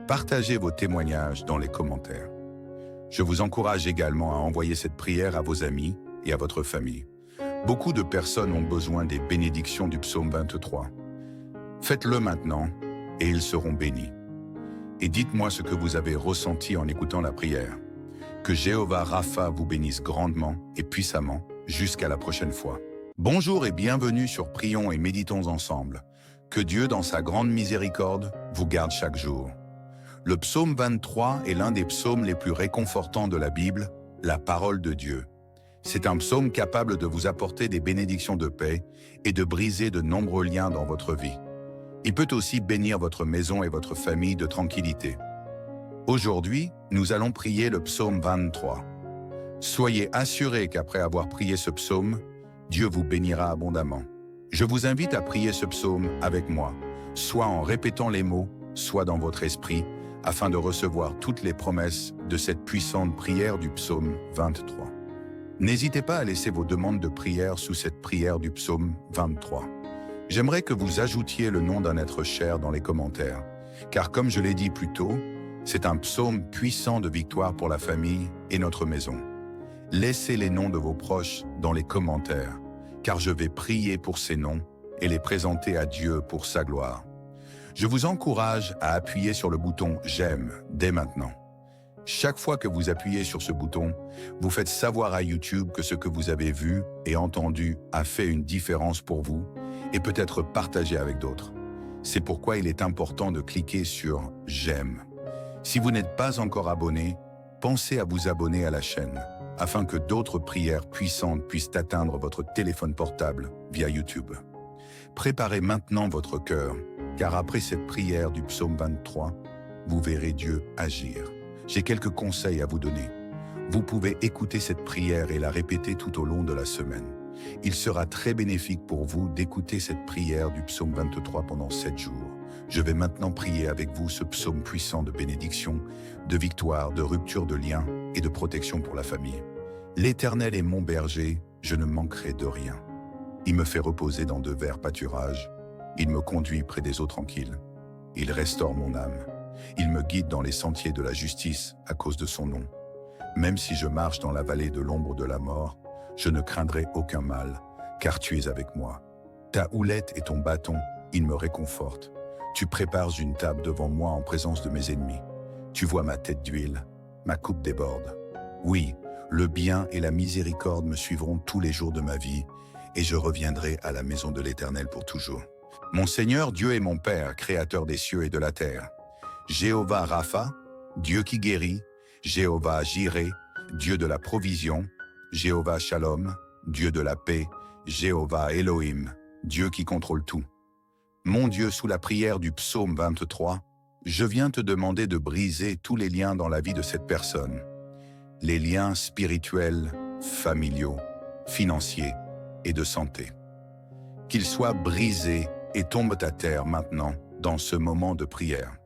Partagez vos témoignages dans les commentaires. Je vous encourage également à envoyer cette prière à vos amis et à votre famille. Beaucoup de personnes ont besoin des bénédictions du psaume 23. Faites-le maintenant et ils seront bénis. Et dites-moi ce que vous avez ressenti en écoutant la prière. Que Jéhovah Rapha vous bénisse grandement et puissamment jusqu'à la prochaine fois. Bonjour et bienvenue sur Prions et Méditons ensemble. Que Dieu, dans sa grande miséricorde, vous garde chaque jour. Le psaume 23 est l'un des psaumes les plus réconfortants de la Bible, la parole de Dieu. C'est un psaume capable de vous apporter des bénédictions de paix et de briser de nombreux liens dans votre vie. Il peut aussi bénir votre maison et votre famille de tranquillité. Aujourd'hui, nous allons prier le psaume 23. Soyez assurés qu'après avoir prié ce psaume, Dieu vous bénira abondamment. Je vous invite à prier ce psaume avec moi, soit en répétant les mots, soit dans votre esprit, afin de recevoir toutes les promesses de cette puissante prière du psaume 23. N'hésitez pas à laisser vos demandes de prière sous cette prière du psaume 23. J'aimerais que vous ajoutiez le nom d'un être cher dans les commentaires, car comme je l'ai dit plus tôt, c'est un psaume puissant de victoire pour la famille et notre maison. Laissez les noms de vos proches dans les commentaires, car je vais prier pour ces noms et les présenter à Dieu pour sa gloire. Je vous encourage à appuyer sur le bouton « J'aime » dès maintenant. Chaque fois que vous appuyez sur ce bouton, vous faites savoir à YouTube que ce que vous avez vu et entendu a fait une différence pour vous et peut être partagé avec d'autres. C'est pourquoi il est important de cliquer sur « J'aime ». Si vous n'êtes pas encore abonné, pensez à vous abonner à la chaîne, afin que d'autres prières puissantes puissent atteindre votre téléphone portable via YouTube. Préparez maintenant votre cœur, car après cette prière du psaume 23, vous verrez Dieu agir. J'ai quelques conseils à vous donner. Vous pouvez écouter cette prière et la répéter tout au long de la semaine. Il sera très bénéfique pour vous d'écouter cette prière du psaume 23 pendant 7 jours. Je vais maintenant prier avec vous ce psaume puissant de bénédiction, de victoire, de rupture de liens et de protection pour la famille. L'Éternel est mon berger, je ne manquerai de rien. Il me fait reposer dans de verts pâturages. Il me conduit près des eaux tranquilles. Il restaure mon âme. Il me guide dans les sentiers de la justice à cause de son nom. Même si je marche dans la vallée de l'ombre de la mort, je ne craindrai aucun mal, car tu es avec moi. Ta houlette et ton bâton, ils me réconfortent. Tu prépares une table devant moi en présence de mes ennemis. Tu vois ma tête d'huile, ma coupe déborde. Oui, le bien et la miséricorde me suivront tous les jours de ma vie, et je reviendrai à la maison de l'Éternel pour toujours. Mon Seigneur, Dieu est mon Père, créateur des cieux et de la terre. Jéhovah Rapha, Dieu qui guérit. Jéhovah Jireh, Dieu de la provision. Jéhovah Shalom, Dieu de la paix. Jéhovah Elohim, Dieu qui contrôle tout. Mon Dieu, sous la prière du psaume 23, je viens te demander de briser tous les liens dans la vie de cette personne. Les liens spirituels, familiaux, financiers et de santé. Qu'ils soient brisés et tombent à terre maintenant, dans ce moment de prière.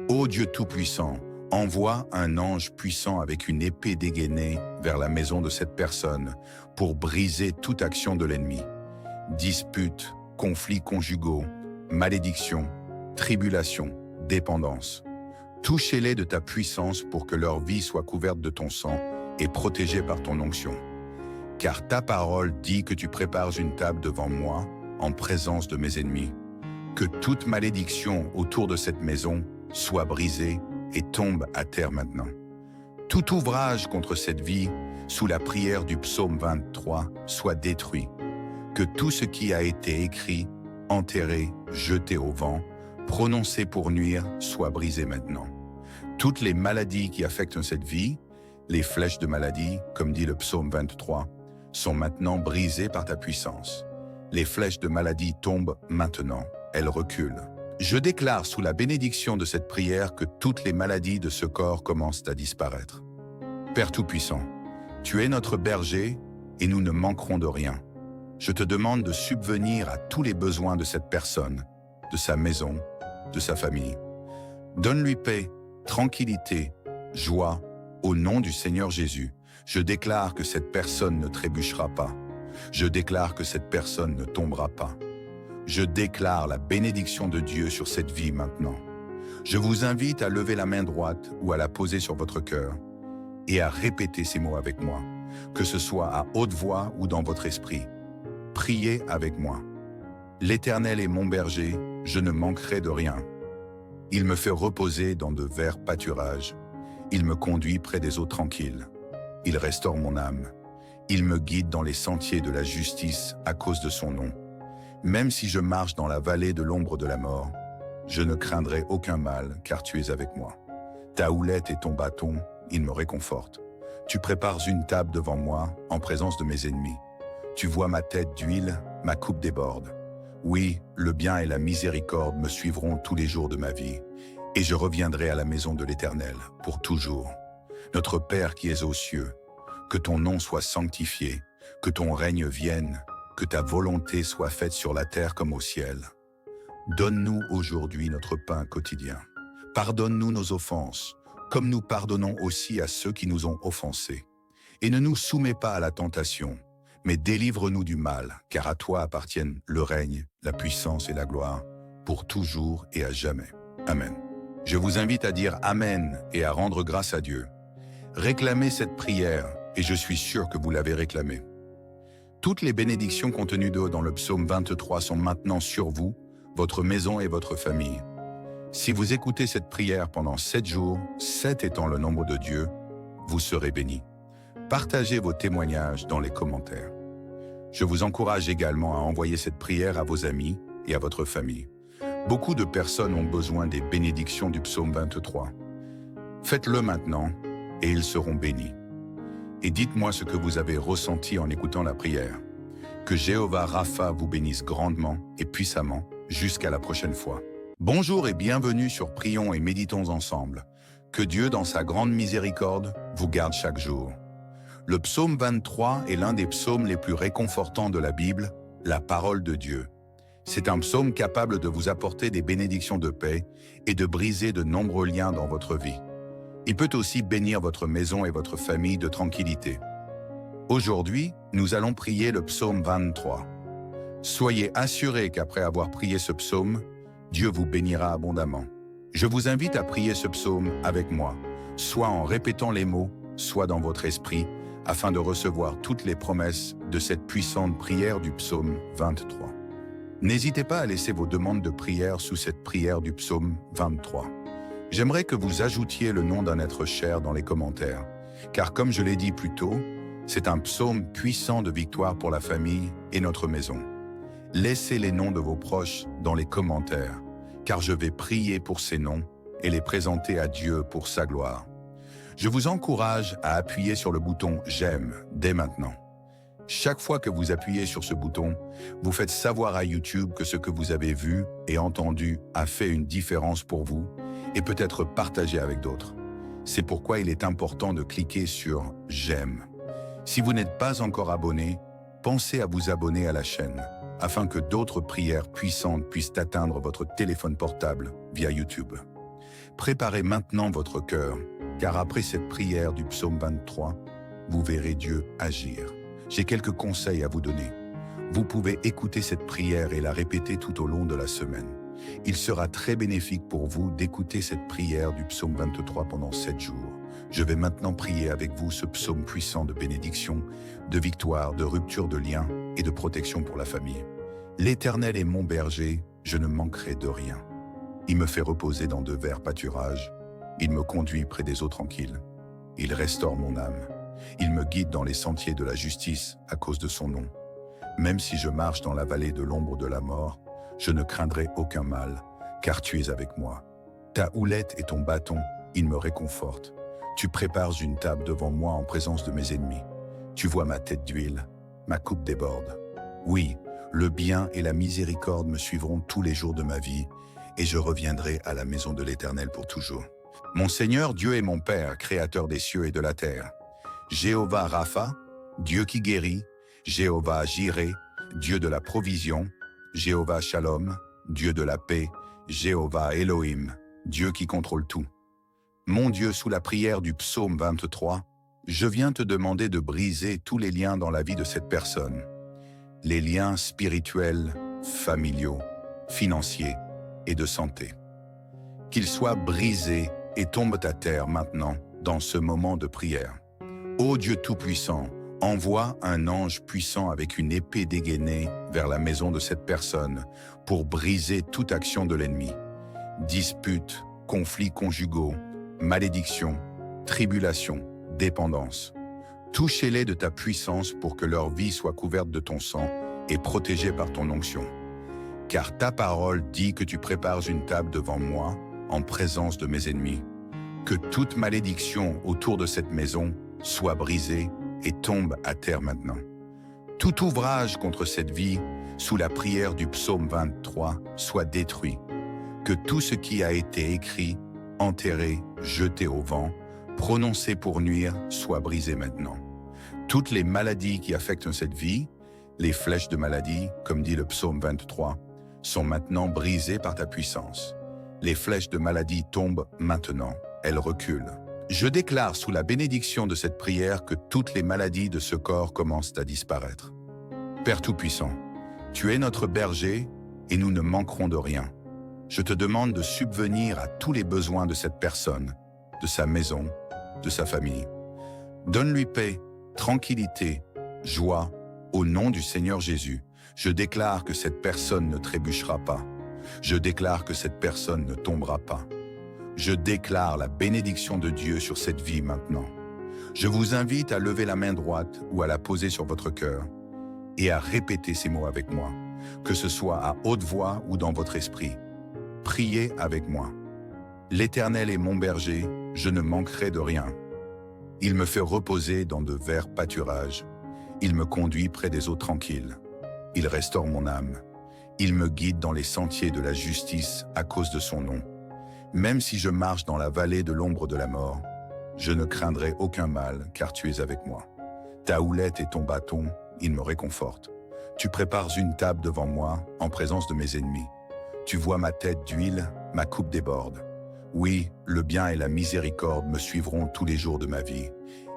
Ô Dieu Tout-Puissant, envoie un ange puissant avec une épée dégainée vers la maison de cette personne pour briser toute action de l'ennemi. Disputes, conflits conjugaux, malédictions, tribulations, dépendance. Touchez-les de ta puissance pour que leur vie soit couverte de ton sang et protégée par ton onction. Car ta parole dit que tu prépares une table devant moi en présence de mes ennemis. Que toute malédiction autour de cette maison soit brisée et tombe à terre maintenant. Tout ouvrage contre cette vie, sous la prière du psaume 23, soit détruit. Que tout ce qui a été écrit, enterré, jeté au vent, prononcé pour nuire, soit brisé maintenant. Toutes les maladies qui affectent cette vie, les flèches de maladie, comme dit le psaume 23, sont maintenant brisées par ta puissance. Les flèches de maladie tombent maintenant, elles reculent. Je déclare sous la bénédiction de cette prière que toutes les maladies de ce corps commencent à disparaître. Père Tout-Puissant, tu es notre berger et nous ne manquerons de rien. Je te demande de subvenir à tous les besoins de cette personne, de sa maison, de sa famille. Donne-lui paix, tranquillité, joie, au nom du Seigneur Jésus. Je déclare que cette personne ne trébuchera pas. Je déclare que cette personne ne tombera pas. Je déclare la bénédiction de Dieu sur cette vie maintenant. Je vous invite à lever la main droite ou à la poser sur votre cœur et à répéter ces mots avec moi, que ce soit à haute voix ou dans votre esprit. Priez avec moi. L'Éternel est mon berger, je ne manquerai de rien. Il me fait reposer dans de verts pâturages. Il me conduit près des eaux tranquilles. Il restaure mon âme. Il me guide dans les sentiers de la justice à cause de son nom. Même si je marche dans la vallée de l'ombre de la mort, je ne craindrai aucun mal, car tu es avec moi. Ta houlette et ton bâton, ils me réconfortent. Tu prépares une table devant moi, en présence de mes ennemis. Tu vois ma tête d'huile, ma coupe déborde. Oui, le bien et la miséricorde me suivront tous les jours de ma vie, et je reviendrai à la maison de l'Éternel pour toujours. Notre Père qui es aux cieux, que ton nom soit sanctifié, que ton règne vienne, que ta volonté soit faite sur la terre comme au ciel. Donne-nous aujourd'hui notre pain quotidien. Pardonne-nous nos offenses, comme nous pardonnons aussi à ceux qui nous ont offensés. Et ne nous soumets pas à la tentation, mais délivre-nous du mal, car à toi appartiennent le règne, la puissance et la gloire, pour toujours et à jamais. Amen. Je vous invite à dire Amen et à rendre grâce à Dieu. Réclamez cette prière, et je suis sûr que vous l'avez réclamée. Toutes les bénédictions contenues dans le psaume 23 sont maintenant sur vous, votre maison et votre famille. Si vous écoutez cette prière pendant 7 jours, 7 étant le nombre de Dieu, vous serez bénis. Partagez vos témoignages dans les commentaires. Je vous encourage également à envoyer cette prière à vos amis et à votre famille. Beaucoup de personnes ont besoin des bénédictions du psaume 23. Faites-le maintenant et ils seront bénis. Et dites-moi ce que vous avez ressenti en écoutant la prière. Que Jéhovah Rapha vous bénisse grandement et puissamment jusqu'à la prochaine fois. Bonjour et bienvenue sur Prions et Méditons ensemble. Que Dieu, dans sa grande miséricorde, vous garde chaque jour. Le psaume 23 est l'un des psaumes les plus réconfortants de la Bible, la parole de Dieu. C'est un psaume capable de vous apporter des bénédictions de paix et de briser de nombreux liens dans votre vie. Il peut aussi bénir votre maison et votre famille de tranquillité. Aujourd'hui, nous allons prier le psaume 23. Soyez assurés qu'après avoir prié ce psaume, Dieu vous bénira abondamment. Je vous invite à prier ce psaume avec moi, soit en répétant les mots, soit dans votre esprit, afin de recevoir toutes les promesses de cette puissante prière du psaume 23. N'hésitez pas à laisser vos demandes de prière sous cette prière du psaume 23. J'aimerais que vous ajoutiez le nom d'un être cher dans les commentaires, car comme je l'ai dit plus tôt, c'est un psaume puissant de victoire pour la famille et notre maison. Laissez les noms de vos proches dans les commentaires, car je vais prier pour ces noms et les présenter à Dieu pour sa gloire. Je vous encourage à appuyer sur le bouton « J'aime » dès maintenant. Chaque fois que vous appuyez sur ce bouton, vous faites savoir à YouTube que ce que vous avez vu et entendu a fait une différence pour vous et peut être partagé avec d'autres. C'est pourquoi il est important de cliquer sur « J'aime ». Si vous n'êtes pas encore abonné, pensez à vous abonner à la chaîne, afin que d'autres prières puissantes puissent atteindre votre téléphone portable via YouTube. Préparez maintenant votre cœur, car après cette prière du psaume 23, vous verrez Dieu agir. J'ai quelques conseils à vous donner. Vous pouvez écouter cette prière et la répéter tout au long de la semaine. Il sera très bénéfique pour vous d'écouter cette prière du psaume 23 pendant 7 jours. Je vais maintenant prier avec vous ce psaume puissant de bénédiction, de victoire, de rupture de liens et de protection pour la famille. L'Éternel est mon berger, je ne manquerai de rien. Il me fait reposer dans de verts pâturages. Il me conduit près des eaux tranquilles. Il restaure mon âme. Il me guide dans les sentiers de la justice à cause de son nom. Même si je marche dans la vallée de l'ombre de la mort, je ne craindrai aucun mal, car tu es avec moi. Ta houlette et ton bâton, ils me réconfortent. Tu prépares une table devant moi en présence de mes ennemis. Tu vois ma tête d'huile, ma coupe déborde. Oui, le bien et la miséricorde me suivront tous les jours de ma vie, et je reviendrai à la maison de l'Éternel pour toujours. Mon Seigneur, Dieu est mon Père, créateur des cieux et de la terre. Jéhovah Rapha, Dieu qui guérit, Jéhovah Jireh, Dieu de la provision, Jéhovah Shalom, Dieu de la paix, Jéhovah Elohim, Dieu qui contrôle tout. Mon Dieu, sous la prière du psaume 23, je viens te demander de briser tous les liens dans la vie de cette personne. Les liens spirituels, familiaux, financiers et de santé. Qu'ils soient brisés et tombent à terre maintenant, dans ce moment de prière. Ô Dieu Tout-Puissant, envoie un ange puissant avec une épée dégainée vers la maison de cette personne pour briser toute action de l'ennemi. Disputes, conflits conjugaux, malédictions, tribulations, dépendance. Touchez-les de ta puissance pour que leur vie soit couverte de ton sang et protégée par ton onction. Car ta parole dit que tu prépares une table devant moi en présence de mes ennemis. Que toute malédiction autour de cette maison soit brisée et tombe à terre maintenant. Tout ouvrage contre cette vie, sous la prière du psaume 23, soit détruit. Que tout ce qui a été écrit, enterré, jeté au vent, prononcé pour nuire, soit brisé maintenant. Toutes les maladies qui affectent cette vie, les flèches de maladie, comme dit le psaume 23, sont maintenant brisées par ta puissance. Les flèches de maladie tombent maintenant, elles reculent. Je déclare sous la bénédiction de cette prière que toutes les maladies de ce corps commencent à disparaître. Père Tout-Puissant, tu es notre berger et nous ne manquerons de rien. Je te demande de subvenir à tous les besoins de cette personne, de sa maison, de sa famille. Donne-lui paix, tranquillité, joie, au nom du Seigneur Jésus. Je déclare que cette personne ne trébuchera pas. Je déclare que cette personne ne tombera pas. Je déclare la bénédiction de Dieu sur cette vie maintenant. Je vous invite à lever la main droite ou à la poser sur votre cœur et à répéter ces mots avec moi, que ce soit à haute voix ou dans votre esprit. Priez avec moi. L'Éternel est mon berger, je ne manquerai de rien. Il me fait reposer dans de verts pâturages. Il me conduit près des eaux tranquilles. Il restaure mon âme. Il me guide dans les sentiers de la justice à cause de son nom. Même si je marche dans la vallée de l'ombre de la mort, je ne craindrai aucun mal, car tu es avec moi. Ta houlette et ton bâton, ils me réconfortent. Tu prépares une table devant moi, en présence de mes ennemis. Tu vois ma tête d'huile, ma coupe déborde. Oui, le bien et la miséricorde me suivront tous les jours de ma vie,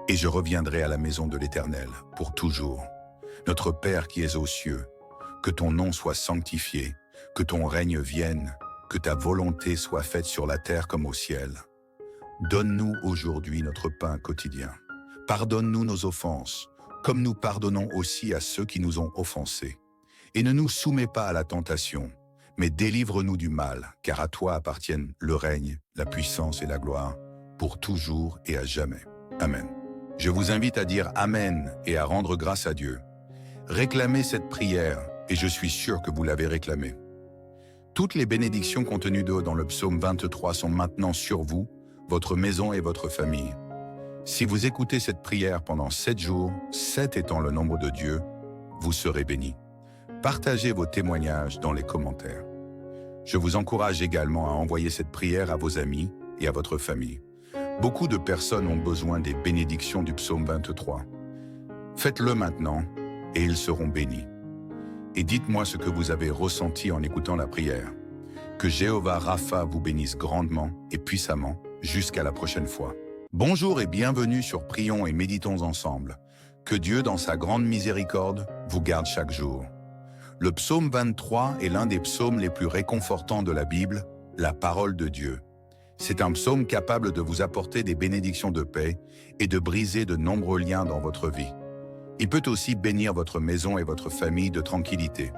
et je reviendrai à la maison de l'Éternel pour toujours. Notre Père qui es aux cieux, que ton nom soit sanctifié, que ton règne vienne, que ta volonté soit faite sur la terre comme au ciel. Donne-nous aujourd'hui notre pain quotidien. Pardonne-nous nos offenses, comme nous pardonnons aussi à ceux qui nous ont offensés. Et ne nous soumets pas à la tentation, mais délivre-nous du mal, car à toi appartiennent le règne, la puissance et la gloire, pour toujours et à jamais. Amen. Je vous invite à dire Amen et à rendre grâce à Dieu. Réclamez cette prière, et je suis sûr que vous l'avez réclamée. Toutes les bénédictions contenues dans le psaume 23 sont maintenant sur vous, votre maison et votre famille. Si vous écoutez cette prière pendant 7 jours, 7 étant le nombre de Dieu, vous serez bénis. Partagez vos témoignages dans les commentaires. Je vous encourage également à envoyer cette prière à vos amis et à votre famille. Beaucoup de personnes ont besoin des bénédictions du psaume 23. Faites-le maintenant et ils seront bénis. Et dites-moi ce que vous avez ressenti en écoutant la prière. Que Jéhovah Rapha vous bénisse grandement et puissamment jusqu'à la prochaine fois. Bonjour et bienvenue sur Prions et Méditons ensemble. Que Dieu, dans sa grande miséricorde, vous garde chaque jour. Le psaume 23 est l'un des psaumes les plus réconfortants de la Bible, la parole de Dieu. C'est un psaume capable de vous apporter des bénédictions de paix et de briser de nombreux liens dans votre vie. Il peut aussi bénir votre maison et votre famille de tranquillité.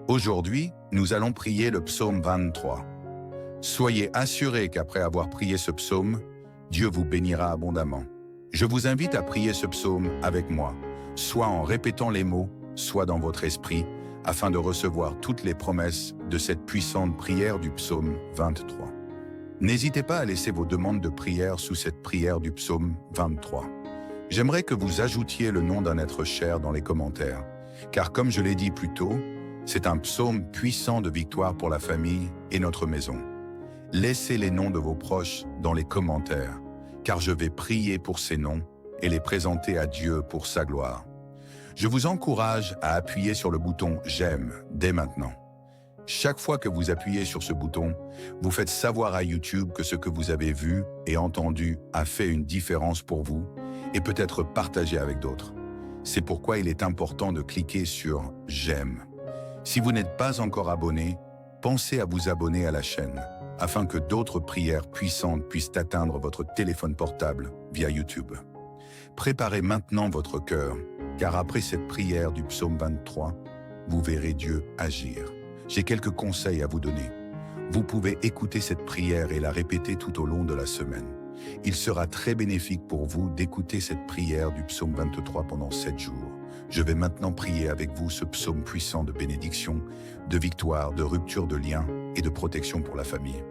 Aujourd'hui, nous allons prier le psaume 23. Soyez assurés qu'après avoir prié ce psaume, Dieu vous bénira abondamment. Je vous invite à prier ce psaume avec moi, soit en répétant les mots, soit dans votre esprit, afin de recevoir toutes les promesses de cette puissante prière du psaume 23. N'hésitez pas à laisser vos demandes de prière sous cette prière du psaume 23. J'aimerais que vous ajoutiez le nom d'un être cher dans les commentaires, car comme je l'ai dit plus tôt, c'est un psaume puissant de victoire pour la famille et notre maison. Laissez les noms de vos proches dans les commentaires, car je vais prier pour ces noms et les présenter à Dieu pour sa gloire. Je vous encourage à appuyer sur le bouton « J'aime » dès maintenant. Chaque fois que vous appuyez sur ce bouton, vous faites savoir à YouTube que ce que vous avez vu et entendu a fait une différence pour vous et peut être partagé avec d'autres. C'est pourquoi il est important de cliquer sur « J'aime ». Si vous n'êtes pas encore abonné, pensez à vous abonner à la chaîne, afin que d'autres prières puissantes puissent atteindre votre téléphone portable via YouTube. Préparez maintenant votre cœur, car après cette prière du psaume 23, vous verrez Dieu agir. J'ai quelques conseils à vous donner. Vous pouvez écouter cette prière et la répéter tout au long de la semaine. Il sera très bénéfique pour vous d'écouter cette prière du psaume 23 pendant 7 jours. Je vais maintenant prier avec vous ce psaume puissant de bénédiction, de victoire, de rupture de liens et de protection pour la famille.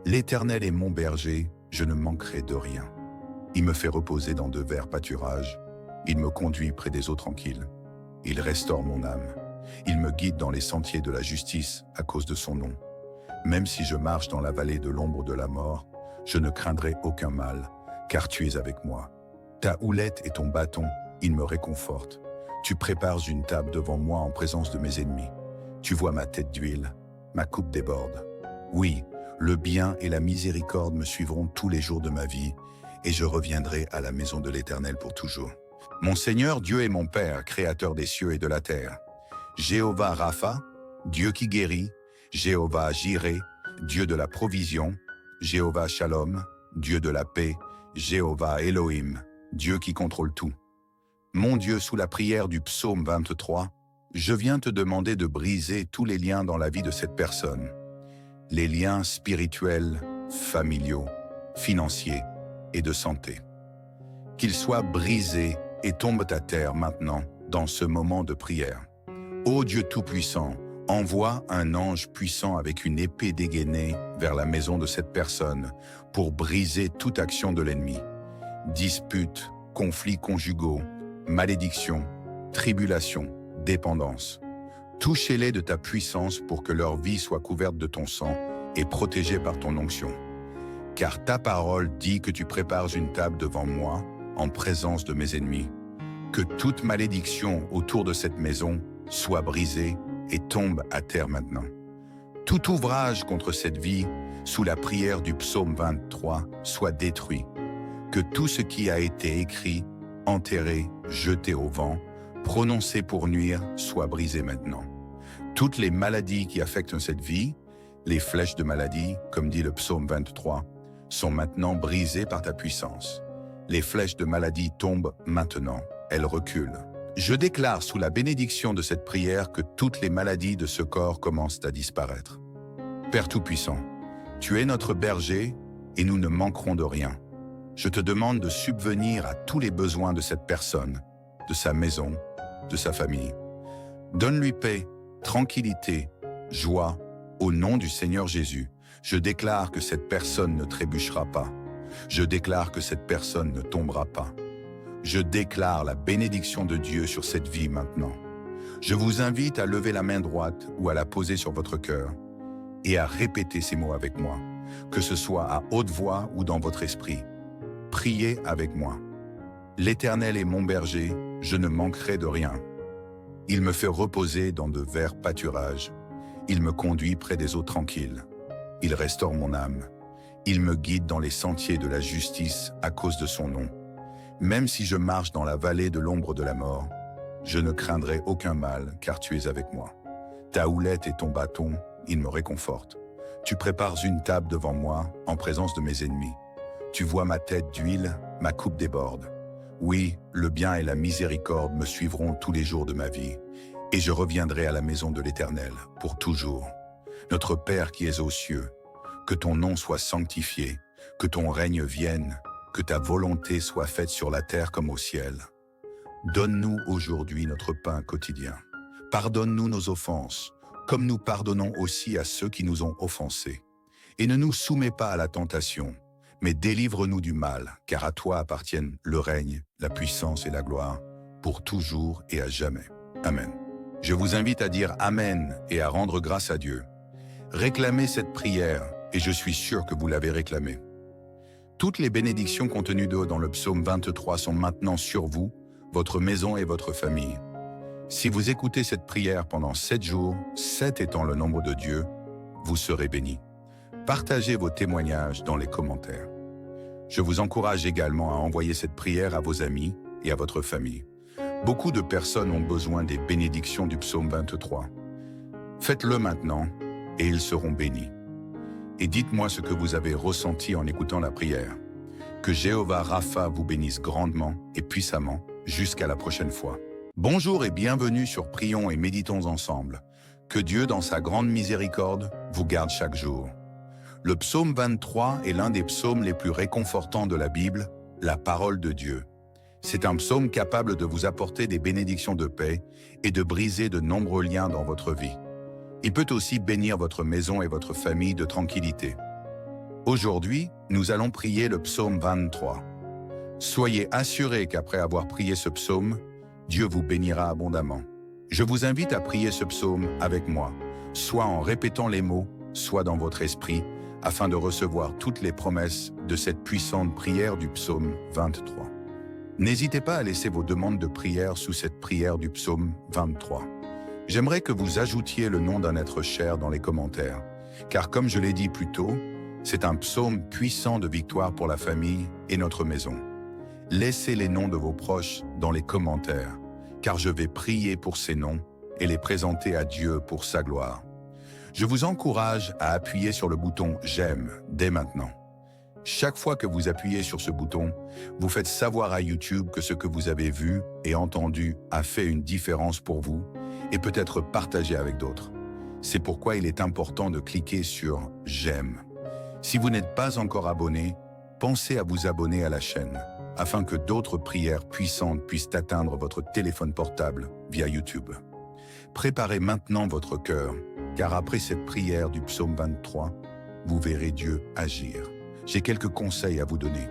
L'Éternel est mon berger, je ne manquerai de rien. Il me fait reposer dans de verts pâturages. Il me conduit près des eaux tranquilles. Il restaure mon âme. Il me guide dans les sentiers de la justice à cause de son nom. Même si je marche dans la vallée de l'ombre de la mort, je ne craindrai aucun mal, car tu es avec moi. Ta houlette et ton bâton, ils me réconfortent. Tu prépares une table devant moi en présence de mes ennemis. Tu vois ma tête d'huile, ma coupe déborde. Oui, le bien et la miséricorde me suivront tous les jours de ma vie, et je reviendrai à la maison de l'Éternel pour toujours. Mon Seigneur, Dieu est mon Père, créateur des cieux et de la terre. Jéhovah Rapha, Dieu qui guérit, Jéhovah Jireh, Dieu de la provision, Jéhovah Shalom, Dieu de la paix, Jéhovah Elohim, Dieu qui contrôle tout. Mon Dieu, sous la prière du psaume 23, je viens te demander de briser tous les liens dans la vie de cette personne. Les liens spirituels, familiaux, financiers et de santé. Qu'ils soient brisés et tombent à terre maintenant, dans ce moment de prière. Ô Dieu Tout-Puissant, envoie un ange puissant avec une épée dégainée vers la maison de cette personne pour briser toute action de l'ennemi. Disputes, conflits conjugaux, malédictions, tribulations, dépendance. Touchez-les de ta puissance pour que leur vie soit couverte de ton sang et protégée par ton onction. Car ta parole dit que tu prépares une table devant moi en présence de mes ennemis. Que toute malédiction autour de cette maison soit brisée et tombe à terre maintenant. Tout ouvrage contre cette vie, sous la prière du psaume 23, soit détruit. Que tout ce qui a été écrit enterré, jeté au vent, prononcé pour nuire, soient brisés maintenant. Toutes les maladies qui affectent cette vie, les flèches de maladie, comme dit le psaume 23, sont maintenant brisées par ta puissance. Les flèches de maladie tombent maintenant, elles reculent. Je déclare sous la bénédiction de cette prière que toutes les maladies de ce corps commencent à disparaître. Père Tout-Puissant, tu es notre berger et nous ne manquerons de rien. Je te demande de subvenir à tous les besoins de cette personne, de sa maison, de sa famille. Donne-lui paix, tranquillité, joie, au nom du Seigneur Jésus. Je déclare que cette personne ne trébuchera pas. Je déclare que cette personne ne tombera pas. Je déclare la bénédiction de Dieu sur cette vie maintenant. Je vous invite à lever la main droite ou à la poser sur votre cœur et à répéter ces mots avec moi, que ce soit à haute voix ou dans votre esprit. Priez avec moi. L'Éternel est mon berger, je ne manquerai de rien. Il me fait reposer dans de verts pâturages. Il me conduit près des eaux tranquilles. Il restaure mon âme. Il me guide dans les sentiers de la justice à cause de son nom. Même si je marche dans la vallée de l'ombre de la mort, je ne craindrai aucun mal, car tu es avec moi. Ta houlette et ton bâton, ils me réconfortent. Tu prépares une table devant moi, en présence de mes ennemis. Tu vois ma tête d'huile, ma coupe déborde. Oui, le bien et la miséricorde me suivront tous les jours de ma vie, et je reviendrai à la maison de l'Éternel pour toujours. Notre Père qui es aux cieux, que ton nom soit sanctifié, que ton règne vienne, que ta volonté soit faite sur la terre comme au ciel. Donne-nous aujourd'hui notre pain quotidien. Pardonne-nous nos offenses, comme nous pardonnons aussi à ceux qui nous ont offensés. Et ne nous soumets pas à la tentation, mais délivre-nous du mal, car à toi appartiennent le règne, la puissance et la gloire, pour toujours et à jamais. Amen. Je vous invite à dire Amen et à rendre grâce à Dieu. Réclamez cette prière, et je suis sûr que vous l'avez réclamée. Toutes les bénédictions contenues dans le psaume 23 sont maintenant sur vous, votre maison et votre famille. Si vous écoutez cette prière pendant 7 jours, 7 étant le nombre de Dieu, vous serez bénis. Partagez vos témoignages dans les commentaires. Je vous encourage également à envoyer cette prière à vos amis et à votre famille. Beaucoup de personnes ont besoin des bénédictions du psaume 23. Faites-le maintenant et ils seront bénis. Et dites-moi ce que vous avez ressenti en écoutant la prière. Que Jéhovah Rapha vous bénisse grandement et puissamment jusqu'à la prochaine fois. Bonjour et bienvenue sur Prions et Méditons ensemble. Que Dieu, dans sa grande miséricorde, vous garde chaque jour. Le psaume 23 est l'un des psaumes les plus réconfortants de la Bible, la parole de Dieu. C'est un psaume capable de vous apporter des bénédictions de paix et de briser de nombreux liens dans votre vie. Il peut aussi bénir votre maison et votre famille de tranquillité. Aujourd'hui, nous allons prier le psaume 23. Soyez assurés qu'après avoir prié ce psaume, Dieu vous bénira abondamment. Je vous invite à prier ce psaume avec moi, soit en répétant les mots, soit dans votre esprit, afin de recevoir toutes les promesses de cette puissante prière du psaume 23. N'hésitez pas à laisser vos demandes de prière sous cette prière du psaume 23. J'aimerais que vous ajoutiez le nom d'un être cher dans les commentaires, car comme je l'ai dit plus tôt, c'est un psaume puissant de victoire pour la famille et notre maison. Laissez les noms de vos proches dans les commentaires, car je vais prier pour ces noms et les présenter à Dieu pour sa gloire. Je vous encourage à appuyer sur le bouton « J'aime » dès maintenant. Chaque fois que vous appuyez sur ce bouton, vous faites savoir à YouTube que ce que vous avez vu et entendu a fait une différence pour vous et peut être partagé avec d'autres. C'est pourquoi il est important de cliquer sur « J'aime ». Si vous n'êtes pas encore abonné, pensez à vous abonner à la chaîne, afin que d'autres prières puissantes puissent atteindre votre téléphone portable via YouTube. Préparez maintenant votre cœur, car après cette prière du psaume 23, vous verrez Dieu agir. J'ai quelques conseils à vous donner.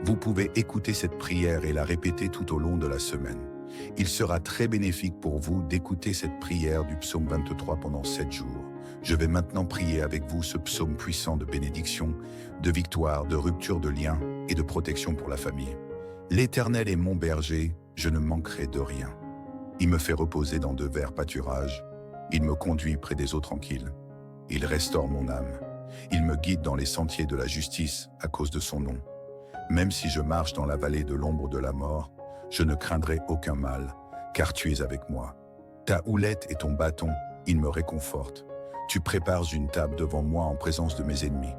Vous pouvez écouter cette prière et la répéter tout au long de la semaine. Il sera très bénéfique pour vous d'écouter cette prière du psaume 23 pendant 7 jours. Je vais maintenant prier avec vous ce psaume puissant de bénédiction, de victoire, de rupture de liens et de protection pour la famille. L'Éternel est mon berger, je ne manquerai de rien. Il me fait reposer dans de verts pâturages. Il me conduit près des eaux tranquilles. Il restaure mon âme. Il me guide dans les sentiers de la justice à cause de son nom. Même si je marche dans la vallée de l'ombre de la mort, Je ne craindrai aucun mal, car tu es avec moi. Ta houlette et ton bâton, ils me réconfortent. Tu prépares une table devant moi en présence de mes ennemis.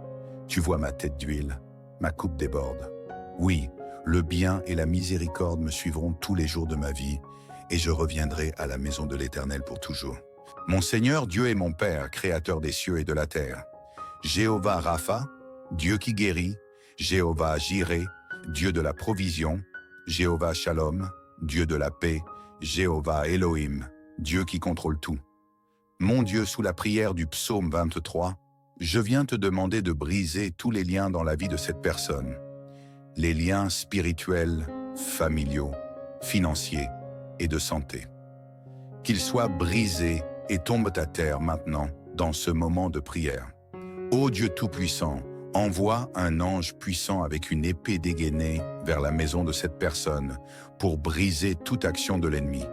Tu vois ma tête d'huile, ma coupe déborde. Oui, le bien et la miséricorde me suivront tous les jours de ma vie, et je reviendrai à la maison de l'Éternel pour toujours. Mon Seigneur, Dieu est mon Père, créateur des cieux et de la terre. Jéhovah Rapha, Dieu qui guérit, Jéhovah Jireh, Dieu de la provision, Jéhovah Shalom, Dieu de la paix, Jéhovah Elohim, Dieu qui contrôle tout. Mon Dieu, sous la prière du psaume 23, je viens te demander de briser tous les liens dans la vie de cette personne. Les liens spirituels, familiaux, financiers et de santé. Qu'ils soient brisés et tombent à terre maintenant, dans ce moment de prière. Ô Dieu Tout-Puissant, envoie un ange puissant avec une épée dégainée vers la maison de cette personne pour briser toute action de l'ennemi.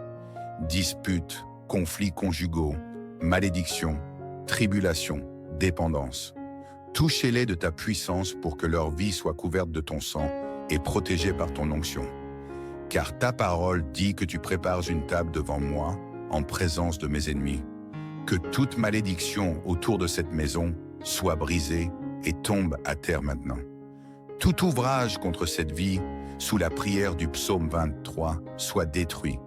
Disputes, conflits conjugaux, malédictions, tribulations, dépendance. Touchez-les de ta puissance pour que leur vie soit couverte de ton sang et protégée par ton onction. Car ta parole dit que tu prépares une table devant moi en présence de mes ennemis. Que toute malédiction autour de cette maison soit brisée et tombe à terre maintenant. Tout ouvrage contre cette vie, sous la prière du psaume 23, soit détruit.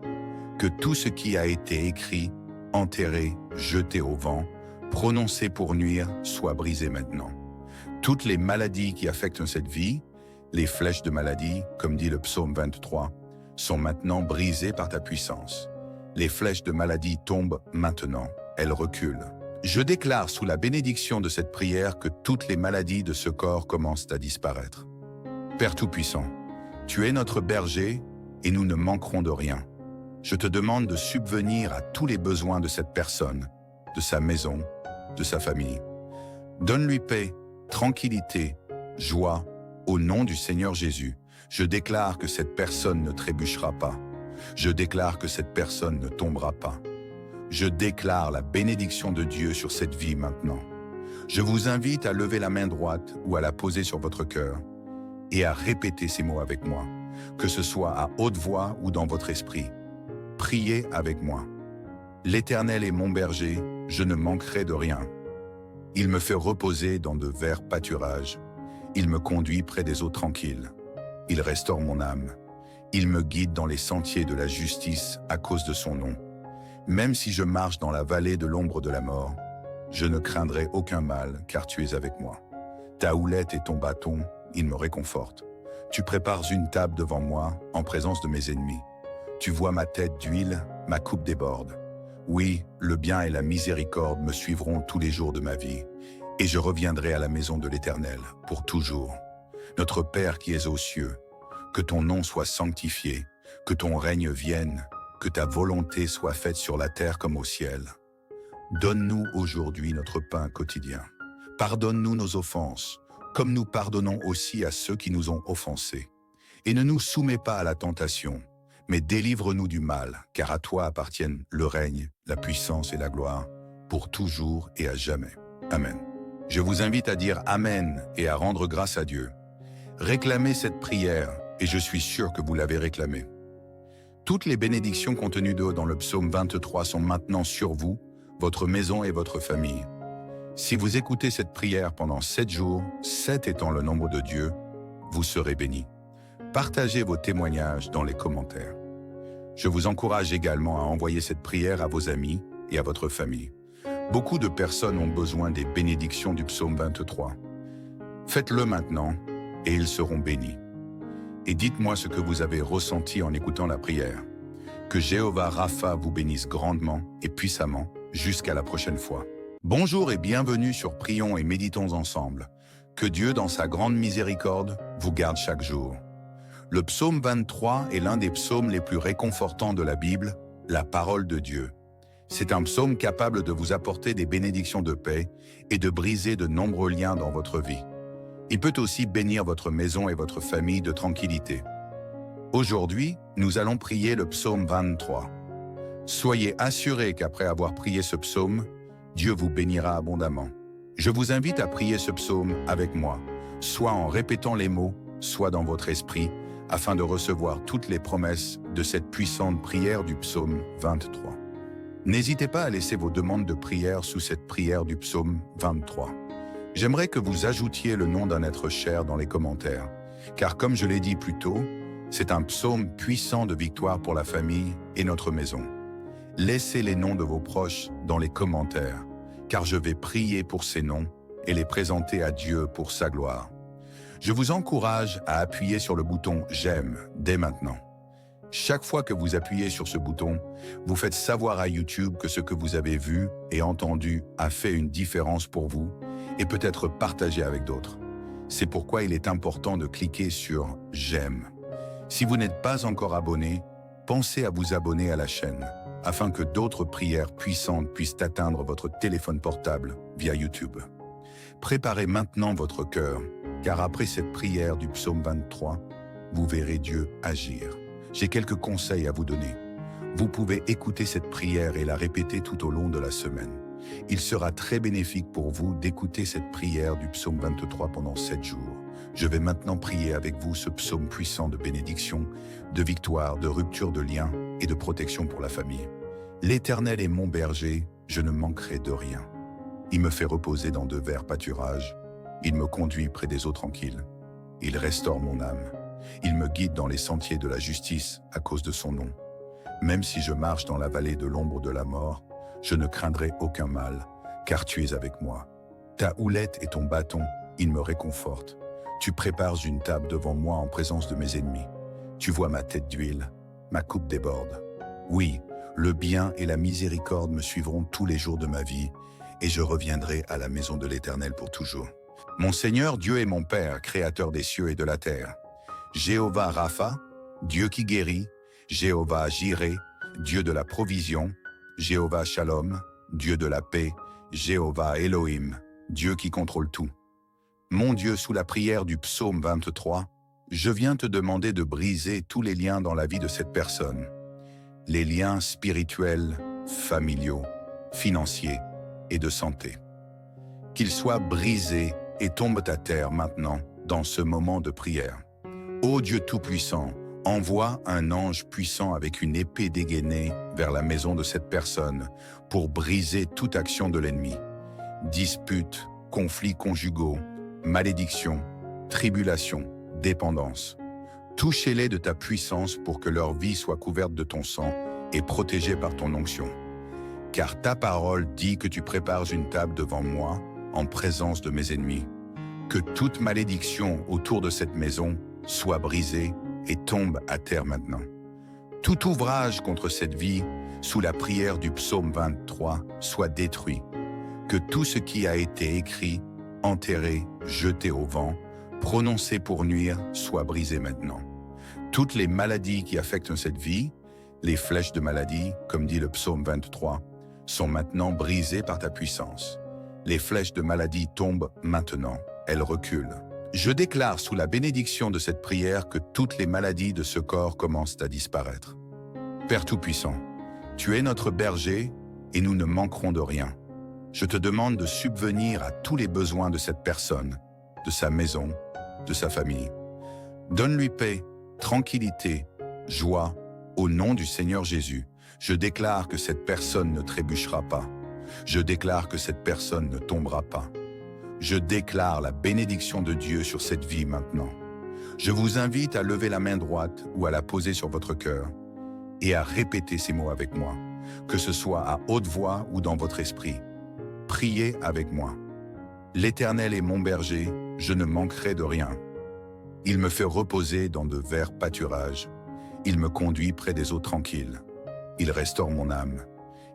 Que tout ce qui a été écrit, enterré, jeté au vent, prononcé pour nuire, soit brisé maintenant. Toutes les maladies qui affectent cette vie, les flèches de maladie, comme dit le psaume 23, sont maintenant brisées par ta puissance. Les flèches de maladie tombent maintenant, elles reculent. Je déclare sous la bénédiction de cette prière que toutes les maladies de ce corps commencent à disparaître. Père Tout-Puissant, tu es notre berger et nous ne manquerons de rien. Je te demande de subvenir à tous les besoins de cette personne, de sa maison, de sa famille. Donne-lui paix, tranquillité, joie, au nom du Seigneur Jésus. Je déclare que cette personne ne trébuchera pas. Je déclare que cette personne ne tombera pas. Je déclare la bénédiction de Dieu sur cette vie maintenant. Je vous invite à lever la main droite ou à la poser sur votre cœur et à répéter ces mots avec moi, que ce soit à haute voix ou dans votre esprit. Priez avec moi. L'Éternel est mon berger, je ne manquerai de rien. Il me fait reposer dans de verts pâturages. Il me conduit près des eaux tranquilles. Il restaure mon âme. Il me guide dans les sentiers de la justice à cause de son nom. Même si je marche dans la vallée de l'ombre de la mort, je ne craindrai aucun mal, car tu es avec moi. Ta houlette et ton bâton, ils me réconfortent. Tu prépares une table devant moi, en présence de mes ennemis. Tu vois ma tête d'huile, ma coupe déborde. Oui, le bien et la miséricorde me suivront tous les jours de ma vie, et je reviendrai à la maison de l'Éternel pour toujours. Notre Père qui es aux cieux, que ton nom soit sanctifié, que ton règne vienne, que ta volonté soit faite sur la terre comme au ciel. Donne-nous aujourd'hui notre pain quotidien. Pardonne-nous nos offenses, comme nous pardonnons aussi à ceux qui nous ont offensés. Et ne nous soumets pas à la tentation, mais délivre-nous du mal, car à toi appartiennent le règne, la puissance et la gloire, pour toujours et à jamais. Amen. Je vous invite à dire Amen et à rendre grâce à Dieu. Réclamez cette prière, et je suis sûr que vous l'avez réclamée. Toutes les bénédictions contenues dans le psaume 23 sont maintenant sur vous, votre maison et votre famille. Si vous écoutez cette prière pendant 7 jours, 7 étant le nombre de Dieu, vous serez bénis. Partagez vos témoignages dans les commentaires. Je vous encourage également à envoyer cette prière à vos amis et à votre famille. Beaucoup de personnes ont besoin des bénédictions du psaume 23. Faites-le maintenant et ils seront bénis. Et dites-moi ce que vous avez ressenti en écoutant la prière. Que Jéhovah Rapha vous bénisse grandement et puissamment jusqu'à la prochaine fois. Bonjour et bienvenue sur Prions et Méditons ensemble. Que Dieu, dans sa grande miséricorde, vous garde chaque jour. Le psaume 23 est l'un des psaumes les plus réconfortants de la Bible, la parole de Dieu. C'est un psaume capable de vous apporter des bénédictions de paix et de briser de nombreux liens dans votre vie. Il peut aussi bénir votre maison et votre famille de tranquillité. Aujourd'hui, nous allons prier le psaume 23. Soyez assurés qu'après avoir prié ce psaume, Dieu vous bénira abondamment. Je vous invite à prier ce psaume avec moi, soit en répétant les mots, soit dans votre esprit, afin de recevoir toutes les promesses de cette puissante prière du psaume 23. N'hésitez pas à laisser vos demandes de prière sous cette prière du psaume 23. J'aimerais que vous ajoutiez le nom d'un être cher dans les commentaires, car comme je l'ai dit plus tôt, c'est un psaume puissant de victoire pour la famille et notre maison. Laissez les noms de vos proches dans les commentaires, car je vais prier pour ces noms et les présenter à Dieu pour sa gloire. Je vous encourage à appuyer sur le bouton « J'aime » dès maintenant. Chaque fois que vous appuyez sur ce bouton, vous faites savoir à YouTube que ce que vous avez vu et entendu a fait une différence pour vous et peut être partagé avec d'autres. C'est pourquoi il est important de cliquer sur « J'aime ». Si vous n'êtes pas encore abonné, pensez à vous abonner à la chaîne afin que d'autres prières puissantes puissent atteindre votre téléphone portable via YouTube. Préparez maintenant votre cœur, car après cette prière du psaume 23, vous verrez Dieu agir. J'ai quelques conseils à vous donner. Vous pouvez écouter cette prière et la répéter tout au long de la semaine. Il sera très bénéfique pour vous d'écouter cette prière du psaume 23 pendant 7 jours. Je vais maintenant prier avec vous ce psaume puissant de bénédiction, de victoire, de rupture de liens et de protection pour la famille. L'Éternel est mon berger, je ne manquerai de rien. Il me fait reposer dans de verts pâturages. Il me conduit près des eaux tranquilles. Il restaure mon âme. Il me guide dans les sentiers de la justice à cause de son nom. Même si je marche dans la vallée de l'ombre de la mort, je ne craindrai aucun mal, car tu es avec moi. Ta houlette et ton bâton, ils me réconfortent. Tu prépares une table devant moi en présence de mes ennemis. Tu vois ma tête d'huile, ma coupe déborde. Oui, le bien et la miséricorde me suivront tous les jours de ma vie, et je reviendrai à la maison de l'Éternel pour toujours. Mon Seigneur, Dieu est mon Père, créateur des cieux et de la terre. Jéhovah Rapha, Dieu qui guérit, Jéhovah Jireh, Dieu de la provision, Jéhovah Shalom, Dieu de la paix, Jéhovah Elohim, Dieu qui contrôle tout. Mon Dieu, sous la prière du psaume 23, je viens te demander de briser tous les liens dans la vie de cette personne. Les liens spirituels, familiaux, financiers et de santé. Qu'ils soient brisés et tombent à terre maintenant, dans ce moment de prière. Ô Dieu Tout-Puissant, envoie un ange puissant avec une épée dégainée vers la maison de cette personne pour briser toute action de l'ennemi. Disputes, conflits conjugaux, malédictions, tribulations, dépendance. Touchez-les de ta puissance pour que leur vie soit couverte de ton sang et protégée par ton onction. Car ta parole dit que tu prépares une table devant moi en présence de mes ennemis. Que toute malédiction autour de cette maison soit brisée et tombe à terre maintenant. Tout ouvrage contre cette vie, sous la prière du psaume 23, soit détruit. Que tout ce qui a été écrit, enterré, jeté au vent, prononcé pour nuire, soit brisé maintenant. Toutes les maladies qui affectent cette vie, les flèches de maladie, comme dit le psaume 23, sont maintenant brisées par ta puissance. Les flèches de maladie tombent maintenant, elles reculent. Je déclare sous la bénédiction de cette prière que toutes les maladies de ce corps commencent à disparaître. Père Tout-Puissant, tu es notre berger et nous ne manquerons de rien. Je te demande de subvenir à tous les besoins de cette personne, de sa maison, de sa famille. Donne-lui paix, tranquillité, joie, au nom du Seigneur Jésus. Je déclare que cette personne ne trébuchera pas. Je déclare que cette personne ne tombera pas. Je déclare la bénédiction de Dieu sur cette vie maintenant. Je vous invite à lever la main droite ou à la poser sur votre cœur et à répéter ces mots avec moi, que ce soit à haute voix ou dans votre esprit. Priez avec moi. L'Éternel est mon berger, je ne manquerai de rien. Il me fait reposer dans de verts pâturages. Il me conduit près des eaux tranquilles. Il restaure mon âme.